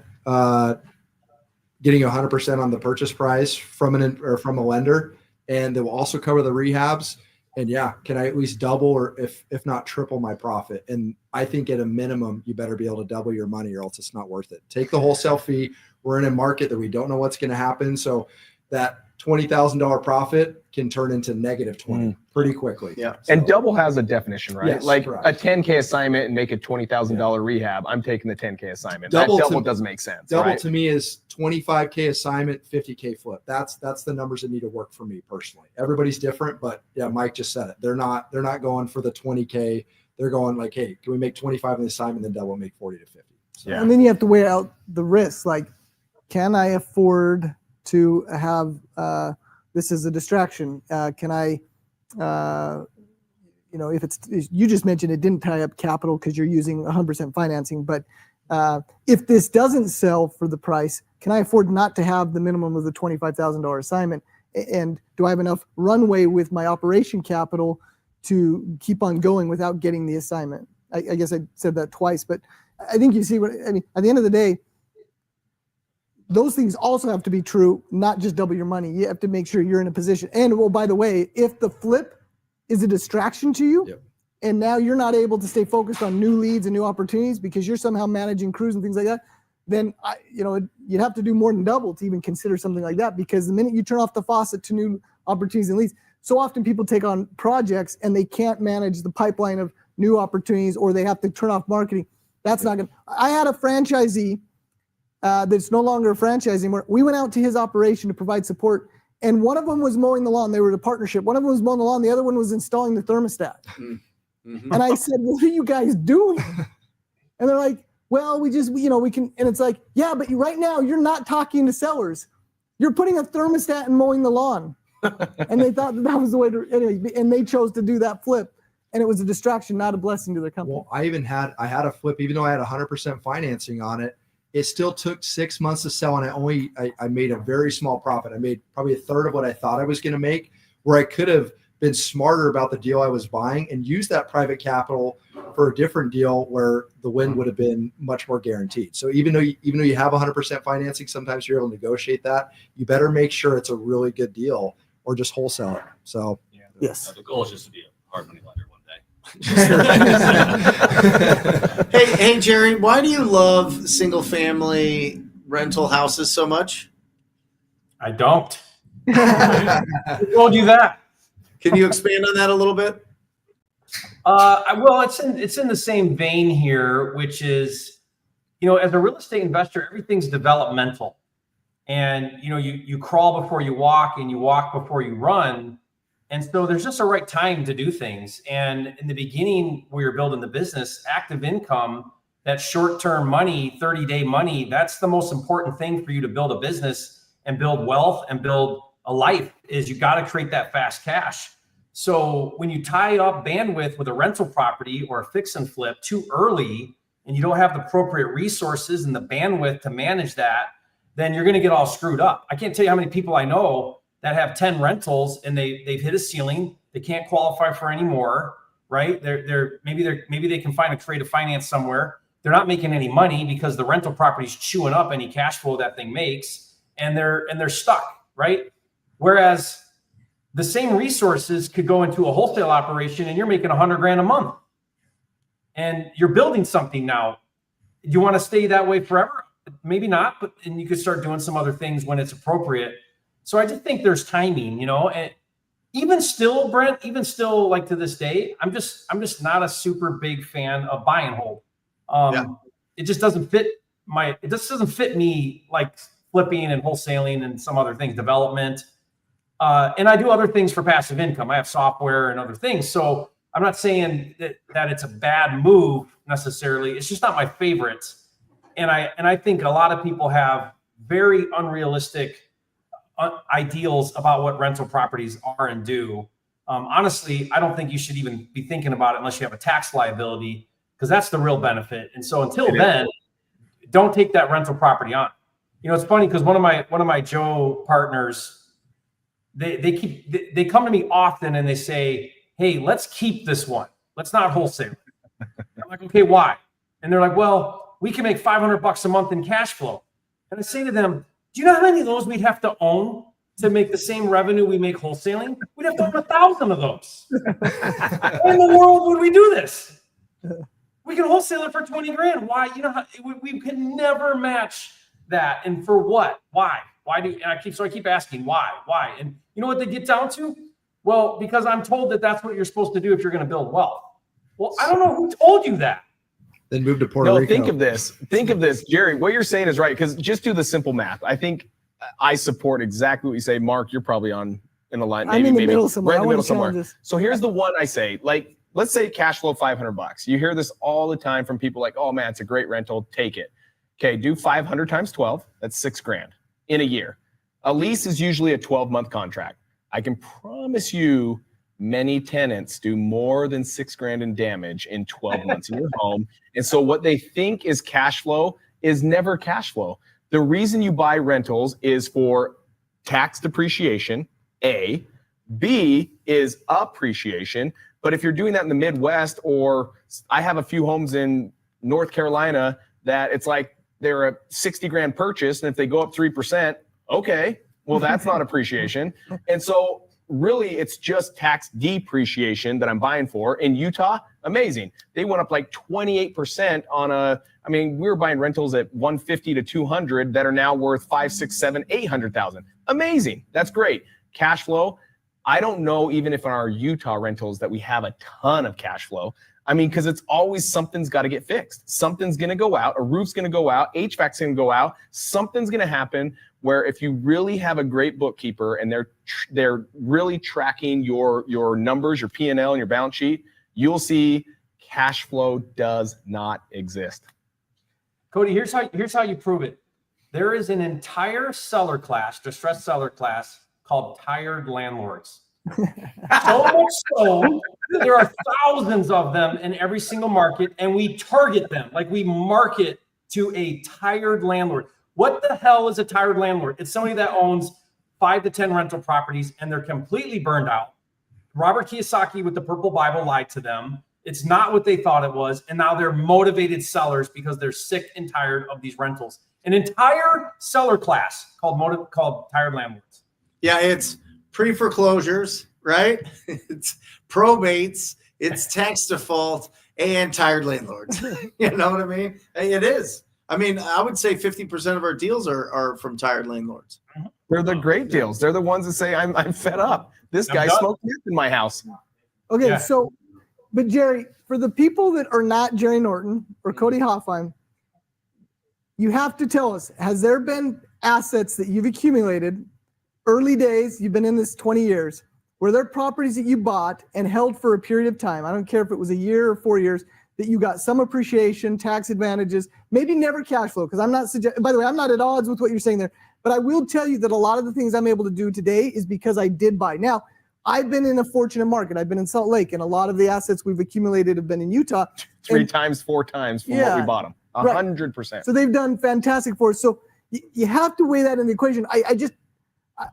getting 100% on the purchase price from a lender, and they will also cover the rehabs. And yeah, can I at least double or if not triple my profit? And I think at a minimum, you better be able to double your money or else it's not worth it. Take the wholesale fee. We're in a market that we don't know what's going to happen. So that $20,000 profit can turn into negative 20 pretty quickly. Yeah. So, and double has a definition, right? Yes, like correct. a 10K assignment and make a $20,000 rehab. I'm taking the 10K assignment. Double doesn't make sense. Double right? to me is 25K assignment, 50K flip. That's the numbers that need to work for me personally. Everybody's different, but yeah, Mike just said it. They're not going for the 20K. They're going like, hey, can we make 25 in the assignment, then double, make 40 to 50. Yeah. And then you have to weigh out the risks. Like, can I afford to have this as a distraction? Can I, if it's, you just mentioned it didn't tie up capital because you're using 100% financing, but if this doesn't sell for the price, can I afford not to have the minimum of the $25,000 assignment? And do I have enough runway with my operation capital to keep on going without getting the assignment? I guess I said that twice, but I think you see what I mean. At the end of the day, those things also have to be true, not just double your money. You have to make sure you're in a position. And well, by the way, if the flip is a distraction to you, and now you're not able to stay focused on new leads and new opportunities because you're somehow managing crews and things like that, then you'd have to do more than double to even consider something like that. Because the minute you turn off the faucet to new opportunities and leads, so often people take on projects and they can't manage the pipeline of new opportunities, or they have to turn off marketing. That's not good. I had a franchisee that's no longer a franchisee anymore. We went out to his operation to provide support, and one of them was mowing the lawn. They were a partnership. One of them was mowing the lawn. The other one was installing the thermostat. Mm-hmm. And I said, what are you guys doing? And they're like, well, we can. And it's like, yeah, but right now you're not talking to sellers. You're putting a thermostat and mowing the lawn. And they thought that was the way to, anyway, and they chose to do that flip. And it was a distraction, not a blessing to their company. Well, I had a flip, even though I had 100% financing on it. It still took 6 months to sell, and I made a very small profit. I made probably a third of what I thought I was going to make, where I could have been smarter about the deal I was buying and used that private capital for a different deal where the win would have been much more guaranteed. So even though you have 100% financing, sometimes you're able to negotiate that. You better make sure it's a really good deal, or just wholesale it. So yes, the goal is just to be a hard money lender one day. Hey, Jerry, why do you love single family rental houses so much? I don't. Who told you that? Can you expand on that a little bit? Well, it's in the same vein here, which is, as a real estate investor, everything's developmental, and you crawl before you walk, and you walk before you run. And so there's just a right time to do things. And in the beginning, we were building the business, active income, that short-term money, 30-day money, that's the most important thing for you to build a business and build wealth and build a life, is you got to create that fast cash. So when you tie up bandwidth with a rental property or a fix and flip too early, and you don't have the appropriate resources and the bandwidth to manage that, then you're going to get all screwed up. I can't tell you how many people I know that have 10 rentals and they've hit a ceiling. They can't qualify for any more, right? Maybe they can find a creative finance somewhere. They're not making any money because the rental property's chewing up any cash flow that thing makes, and they're stuck, right? Whereas the same resources could go into a wholesale operation and you're making $100,000 a month and you're building something now. Do you want to stay that way forever? Maybe not, and you could start doing some other things when it's appropriate. So I just think there's timing, and even still, Brent, like to this day, I'm just not a super big fan of buy and hold. It just doesn't fit me, like flipping and wholesaling and some other things, development. And I do other things for passive income. I have software and other things. So I'm not saying that it's a bad move necessarily. It's just not my favorite. And I think a lot of people have very unrealistic ideals about what rental properties are and do. Honestly, I don't think you should even be thinking about it unless you have a tax liability, because that's the real benefit. And so until then, don't take that rental property on. It's funny because one of my Joe partners, they come to me often and they say, hey, let's keep this one. Let's not wholesale. I'm like, okay, why? And they're like, well, we can make $500 a month in cash flow. And I say to them, do you know how many of those we'd have to own to make the same revenue we make wholesaling? We'd have to own 1,000 of those. Why in the world would we do this? We can wholesale it for $20,000. Why? We could never match that. And for what? Why? I keep asking why? And you know what they get down to? Well, because I'm told that that's what you're supposed to do if you're going to build wealth. Well, I don't know who told you that. Then move to Puerto Rico. Think of this, Jerry. What you're saying is right, because just do the simple math. I think I support exactly what you say. Mark, you're probably in the line. I'm in the middle somewhere. Right in the middle somewhere. So here's the one I say, like, let's say cash flow $500. You hear this all the time from people like, oh man, it's a great rental, take it. Okay, do 500 times 12, that's $6,000 in a year. A lease is usually a 12-month contract. I can promise you many tenants do more than $6,000 in damage in 12 months in your home. And so what they think is cash flow is never cash flow. The reason you buy rentals is for tax depreciation, A. B is appreciation. But if you're doing that in the Midwest, or I have a few homes in North Carolina that it's like they're a $60,000 purchase, and if they go up 3%, okay, well, that's not appreciation. And so really it's just tax depreciation that I'm buying for. In Utah, amazing. They went up like 28% on we were buying rentals at 150 to 200 that are now worth 5, 6, 7, 800,000. Amazing. That's great. Cash flow. I don't know even if in our Utah rentals that we have a ton of cash flow. I mean, because it's always something's got to get fixed. Something's going to go out. A roof's going to go out. HVAC's going to go out. Something's going to happen where if you really have a great bookkeeper and they're really tracking your numbers, your P&L and your balance sheet, you'll see cash flow does not exist. Cody, here's how you prove it. There is an entire seller class, distressed seller class, called tired landlords. So much so, there are thousands of them in every single market, and we target them. Like, we market to a tired landlord. What the hell is a tired landlord? It's somebody that owns 5 to 10 rental properties, and they're completely burned out. Robert Kiyosaki with the Purple Bible lied to them. It's not what they thought it was, and now they're motivated sellers because they're sick and tired of these rentals. An entire seller class called tired landlords. Yeah, it's pre-foreclosures, right? It's probates, it's tax default, and tired landlords. You know what I mean? It is. I mean, I would say 50% of our deals are from tired landlords. They're the great deals. They're the ones that say, I'm fed up. This guy smoked meth in my house. Okay, so, but Jerry, for the people that are not Jerry Norton or Cody Hoffheim, you have to tell us, has there been assets that you've accumulated early days, you've been in this 20 years, were there properties that you bought and held for a period of time? I don't care if it was a year or 4 years, that you got some appreciation, tax advantages, maybe never cash flow, because I'm not suggesting, by the way, I'm not at odds with what you're saying there, but I will tell you that a lot of the things I'm able to do today is because I did buy. Now, I've been in a fortunate market. I've been in Salt Lake, and a lot of the assets we've accumulated have been in Utah. 3 times, 4 times from what we bought them. 100%. So they've done fantastic for us. So you have to weigh that in the equation.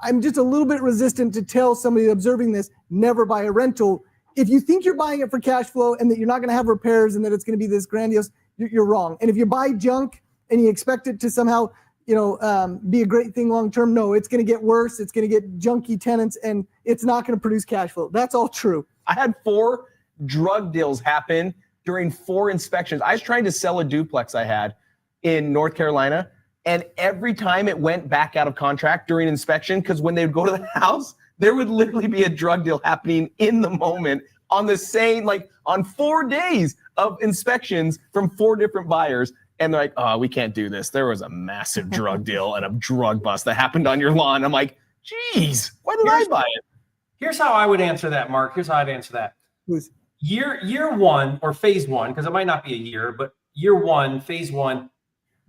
I'm just a little bit resistant to tell somebody observing this, never buy a rental. If you think you're buying it for cash flow and that you're not going to have repairs and that it's going to be this grandiose, you're wrong. And if you buy junk and you expect it to somehow, be a great thing long-term, no, it's going to get worse. It's going to get junky tenants and it's not going to produce cash flow. That's all true. I had 4 drug deals happen during 4 inspections. I was trying to sell a duplex I had in North Carolina. And every time it went back out of contract during inspection, because when they would go to the house, there would literally be a drug deal happening in the moment on the same, on 4 days of inspections from 4 different buyers. And they're like, oh, we can't do this. There was a massive drug deal and a drug bust that happened on your lawn. I'm like, geez, why did I buy it? Here's how I would answer that, Mark. Here's how I'd answer that. Year one, or phase one, because it might not be a year, but year one, phase one,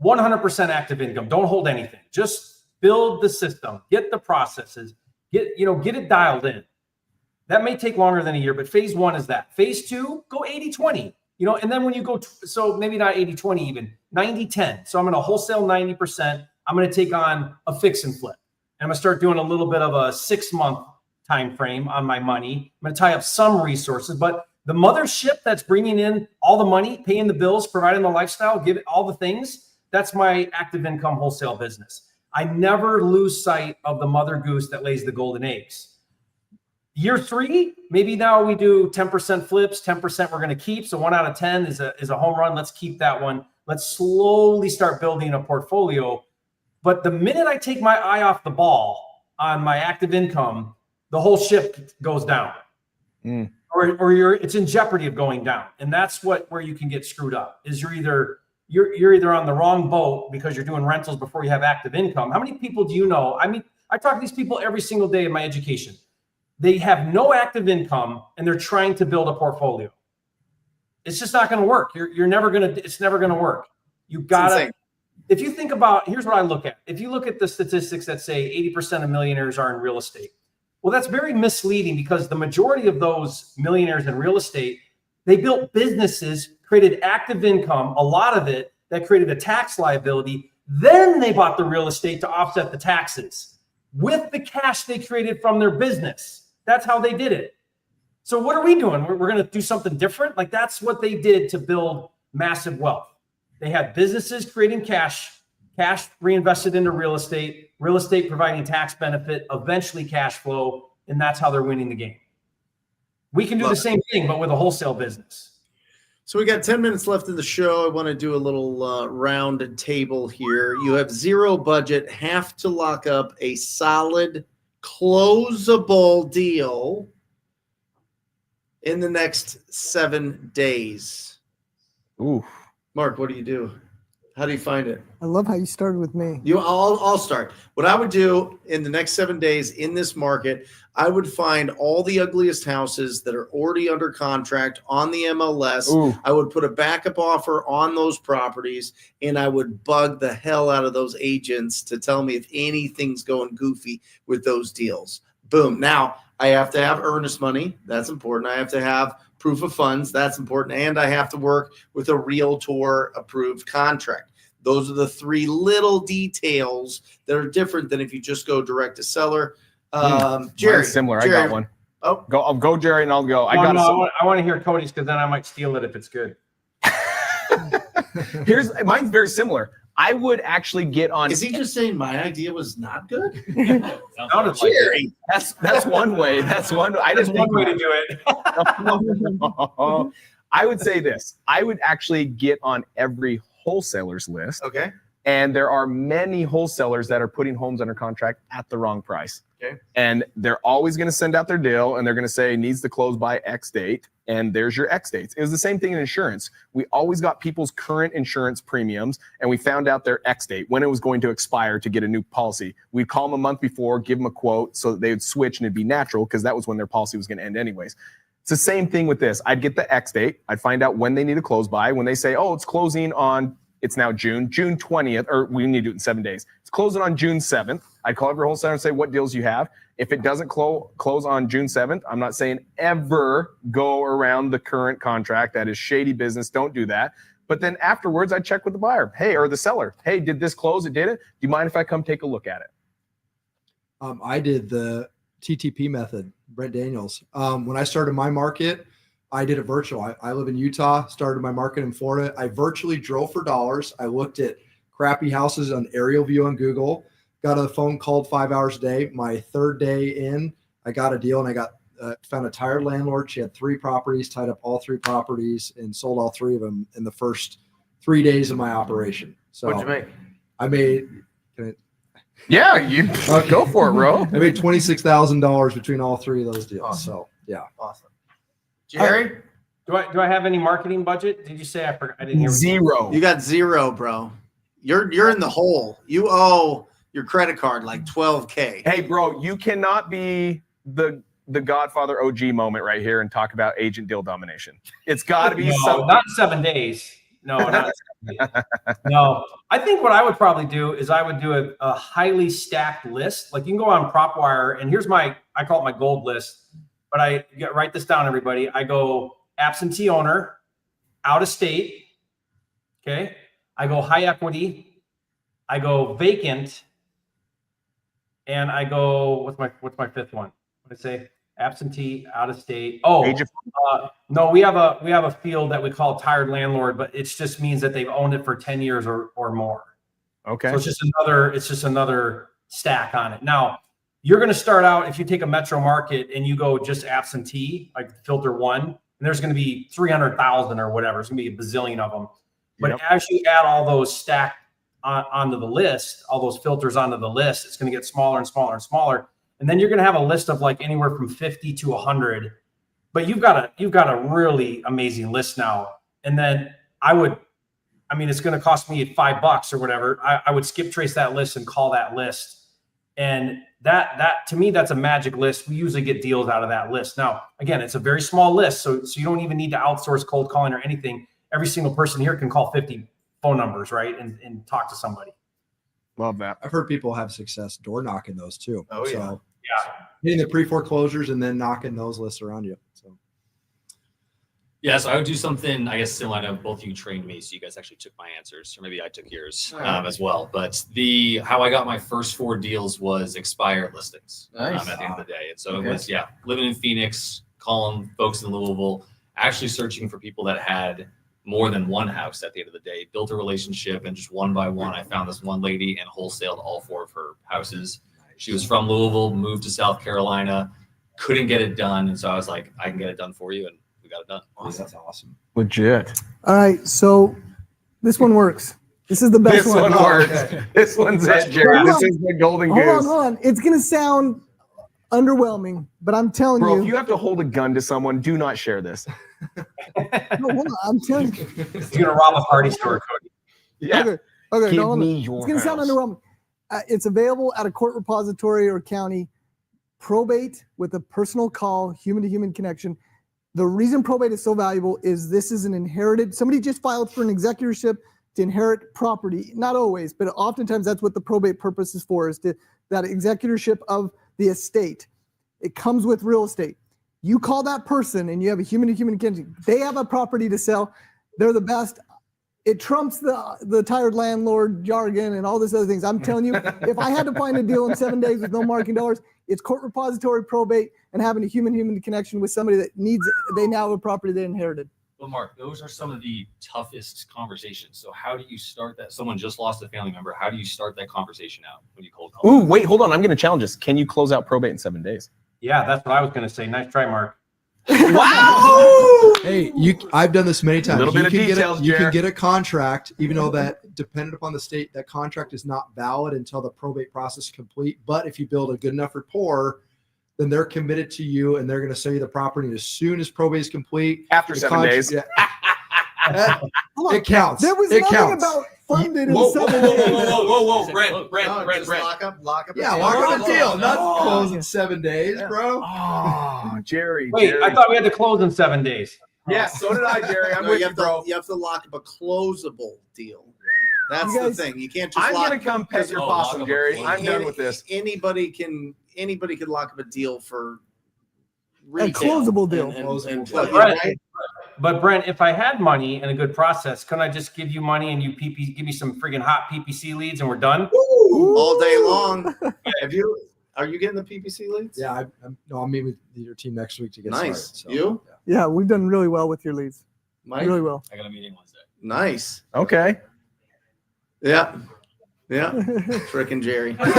100% active income. Don't hold anything. Just build the system, get the processes, get it dialed in. That may take longer than a year, but phase one is that. Phase two, go 80-20, and then when you go, so maybe not 80-20 even, 90-10. So I'm going to wholesale 90%. I'm going to take on a fix and flip. And I'm going to start doing a little bit of a 6-month time frame on my money. I'm going to tie up some resources, but the mothership that's bringing in all the money, paying the bills, providing the lifestyle, give it all the things, that's my active income wholesale business. I never lose sight of the mother goose that lays the golden eggs. Year 3, maybe now we do 10% flips, 10% we're going to keep. So 1 out of 10 is a home run. Let's keep that one. Let's slowly start building a portfolio. But the minute I take my eye off the ball on my active income, the whole ship goes down. Or it's in jeopardy of going down. And that's where you can get screwed up, is you're either on the wrong boat because you're doing rentals before you have active income. How many people do you know? I mean, I talk to these people every single day in my education. They have no active income and they're trying to build a portfolio. It's just not going to work. You're never going to, it's never going to work. You got to, if you think about, here's what I look at. If you look at the statistics that say 80% of millionaires are in real estate, well, that's very misleading because the majority of those millionaires in real estate, they built businesses, created active income, a lot of it that created a tax liability. Then they bought the real estate to offset the taxes with the cash they created from their business. That's how they did it. So what are we doing? We're going to do something different. Like that's what they did to build massive wealth. They had businesses creating cash reinvested into real estate providing tax benefit, eventually cash flow, and that's how they're winning the game. We can do the same thing, but with a wholesale business. So we got 10 minutes left in the show. I want to do a little round table here. You have zero budget, have to lock up a solid closable deal in the next 7 days. Ooh. Mark, what do you do? How do you find it? I love how you started with me. I'll start. What I would do in the next 7 days in this market, I would find all the ugliest houses that are already under contract on the MLS. Ooh. I would put a backup offer on those properties, and I would bug the hell out of those agents to tell me if anything's going goofy with those deals. Boom. Now, I have to have earnest money. That's important. I have to have proof of funds. That's important. And I have to work with a realtor approved contract. Those are the three little details that are different than if you just go direct to seller. Jerry. Mine's similar. Jerry. I got one. Oh, I'll go, Jerry, and I'll go. I want to hear Cody's because then I might steal it if it's good. Mine's very similar. I would actually get on. Is he just saying my idea was not good? No, Jerry. That's one way. That's one. That's one way to do it. I would say this. I would actually get on every wholesaler's list. Okay. And there are many wholesalers that are putting homes under contract at the wrong price. Okay. And they're always going to send out their deal and they're going to say needs to close by X date. And there's your X dates. It was the same thing in insurance. We always got people's current insurance premiums and we found out their X date, when it was going to expire to get a new policy. We'd call them a month before, give them a quote so that they would switch and it'd be natural because that was when their policy was going to end anyways. It's the same thing with this. I'd get the X date. I'd find out when they need to close by. When they say, oh, it's closing on, it's now June 20th, or we need to do it in 7 days. It's closing on June 7th. I'd call every wholesaler and say, what deals you have? If it doesn't close on June 7th, I'm not saying ever go around the current contract. That is shady business. Don't do that. But then afterwards, I check with the buyer. Hey, or the seller. Hey, did this close? It didn't. Do you mind if I come take a look at it? I did the TTP method, Brent Daniels. When I started my market, I did it virtual. I live in Utah, started my market in Florida. I virtually drove for dollars. I looked at crappy houses on aerial view on Google, got a phone called 5 hours a day. My third day in, I got a deal and I got found a tired landlord. She had 3 properties, tied up all 3 properties and sold all 3 of them in the first 3 days of my operation. So what'd you make? I made, yeah, you go for it, bro. I made $26,000 between all 3 of those deals. Awesome. So yeah. Awesome. Jerry? Do I have any marketing budget? Did you say I forgot? I didn't hear. Zero. You got zero, bro. You're in the hole. You owe your credit card like $12K. Hey, bro, you cannot be the Godfather OG moment right here and talk about agent deal domination. It's got to be something. Not 7 days. No, not 7 days. No. I think what I would probably do is I would do a highly stacked list. Like you can go on PropWire, and here's I call it my gold list. But write this down, everybody. I go absentee owner, out of state. Okay. I go high equity. I go vacant. And I go, what's my fifth one? What did I say? Absentee, out of state. Oh, no, we have a field that we call tired landlord, but it just means that they've owned it for 10 years or more. Okay. So it's just another stack on it. Now, you're going to start out, if you take a metro market and you go just absentee, like filter 1, and there's going to be 300,000 or whatever. It's going to be a bazillion of them. But as you add all those stacked onto the list, all those filters onto the list, it's going to get smaller and smaller and smaller. And then you're going to have a list of like anywhere from 50 to 100. But you've got a really amazing list now. And then it's going to cost me $5 or whatever. I would skip trace that list and call that list And that to me, that's a magic list. We usually get deals out of that list. Now, again, it's a very small list, so you don't even need to outsource cold calling or anything. Every single person here can call 50 phone numbers, right, and talk to somebody. Love that. I've heard people have success door knocking those too. Oh, yeah. So, hitting the pre-foreclosures and then knocking those lists around you. So. Yeah, so I would do something, I guess, similar to both of you trained me, so you guys actually took my answers, or maybe I took yours as well. But how I got my first 4 deals was expired listings Nice. at the end of the day. And so it was, living in Phoenix, calling folks in Louisville, actually searching for people that had more than one house at the end of the day, built a relationship, and just one by one, I found this one lady and wholesaled all 4 of her houses. She was from Louisville, moved to South Carolina, couldn't get it done. And so I was like, I can get it done for you. And we got it done. Awesome. That's awesome. Legit. All right, so this one works. This is the best This one. one works. This one's it, Jerry. This is the golden goose. Hold on. It's gonna sound underwhelming, but I'm telling Bro, you. if you have to hold a gun to someone, do not share this. No, hold on. I'm telling you. You're gonna rob a party store, Cody. Yeah. Okay. Give no, hold on. me your It's gonna sound house. underwhelming. It's available at a court repository or county. Probate with a personal call, human-to-human connection. The reason probate is so valuable is this is an inherited. Somebody just filed for an executorship to inherit property. Not always, but oftentimes that's what the probate purpose is for, is that executorship of the estate. It comes with real estate. You call that person and you have a human-to-human connection. They have a property to sell. They're the best. It trumps the tired landlord jargon and all this other things. I'm telling you, if I had to find a deal in 7 days with no marketing dollars, it's court repository, probate, and having a human connection with somebody that needs it. They now have a property they inherited. Well, Mark, those are some of the toughest conversations. So how do you start that? Someone just lost a family member. How do you start that conversation out when you cold call? Ooh, wait, hold on. I'm going to challenge this. Can you close out probate in 7 days? Yeah, that's what I was gonna say. Nice try, Mark. Wow! Hey, I've done this many times. Little bit of details, you Jer. can get a contract, even though that, dependent upon the state, that contract is not valid until the probate process is complete. But if you build a good enough rapport, then they're committed to you and they're going to sell you the property. And as soon as probate is complete, After the 7 days. Yeah, it counts. There was it nothing counts. about funded in Whoa, 7 days. whoa, Brent. Just lock up. Yeah, lock up the deal. Not close in 7 days, bro. Oh, Jerry. Wait, Jerry. I thought we had to close in 7 days. Yeah, so did I, Jerry. I'm No, with you you, have bro. to, you have to lock up a closable deal. That's You guys- the thing. You can't just I'm lock. going to come pet your Oh, possum, lock up Jerry. a I'm done with this. Anybody can lock up a deal for A retail closable deal. and But right? Brent, but Brent, if I had money and a good process, couldn't I just give you money and you give me some friggin' hot PPC leads and we're done? all day long. Are you getting the PPC leads? Yeah, I'm meeting with your team next week to get Nice. started. So, You? yeah. Yeah, we've done really well with your leads. Mike? Really well. I got a meeting Wednesday. Nice. Okay. Yeah. Yeah. Frickin' Jerry. Where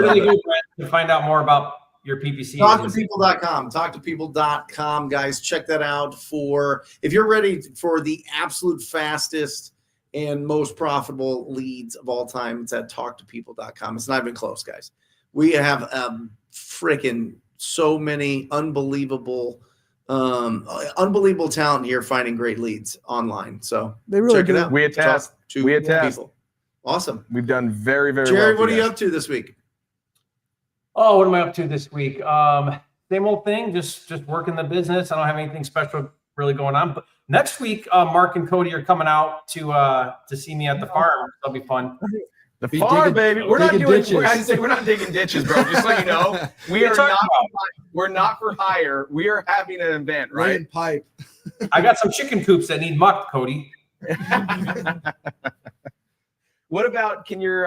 do they go, Brent, to find out more about your PPC? Talktopeople.com. Talktopeople.com, guys. Check that out if you're ready for the absolute fastest and most profitable leads of all time. It's at talktopeople.com. It's not even close, guys. We have freaking so many unbelievable talent here finding great leads online. So They really check it do. out. We attest. Talk to We attest. people. Awesome. We've done very, very Jerry, well. what are you up to this week? Oh, what am I up to this week? Same old thing, just working the business. I don't have anything special really going on. But next week, Mark and Cody are coming out to see me at the farm. That'll be fun. The Be farm, digging- baby. We're not digging doing. ditches. We're not digging ditches, bro. Just so you know, we are not. We're not for hire. We are having an event, right? Laying pipe. I got some chicken coops that need mucked, Cody. What about? Can your?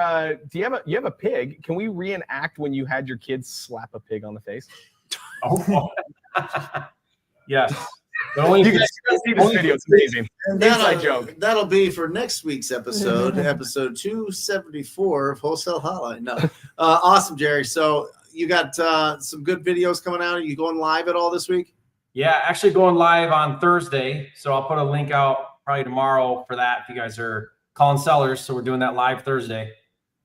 Do you have a pig? Can we reenact when you had your kids slap a pig on the face? Oh, yes. But only You guys see this video? It's amazing. Inside joke. That'll be for next week's episode, episode 274 of Wholesale Hotline. No, awesome, Jerry. So you got some good videos coming out. Are you going live at all this week? Yeah, actually going live on Thursday. So I'll put a link out probably tomorrow for that if you guys are calling sellers. So we're doing that live Thursday.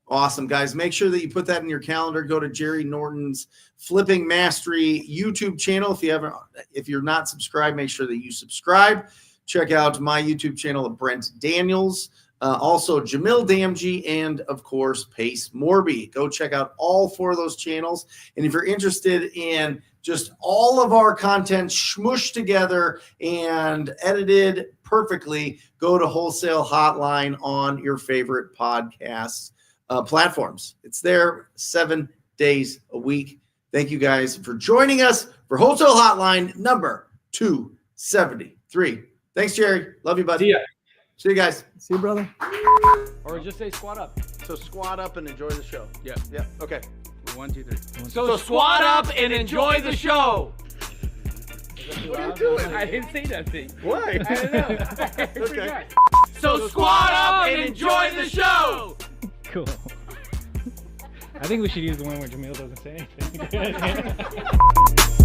Awesome, guys. Make sure that you put that in your calendar. Go to Jerry Norton's Flipping Mastery YouTube channel. If you're not subscribed, make sure that you subscribe. Check out my YouTube channel of Brent Daniels. Also, Jamil Damji, and of course, Pace Morby. Go check out all 4 of those channels. And if you're interested in just all of our content smooshed together and edited perfectly, go to Wholesale Hotline on your favorite podcast platforms. It's there 7 days a week. Thank you guys for joining us for Wholesale Hotline number 273. Thanks, Jerry. Love you, buddy. See ya. See you guys. See you, brother. Or just say squat up. So squat up and enjoy the show. Yeah. Yeah. Okay. 1, 2, 3. So squat up and enjoy the show. What are you doing? I didn't say nothing. Why? I don't know. Okay. So squat up and enjoy the show. Cool. I think we should use the one where Jamil doesn't say anything.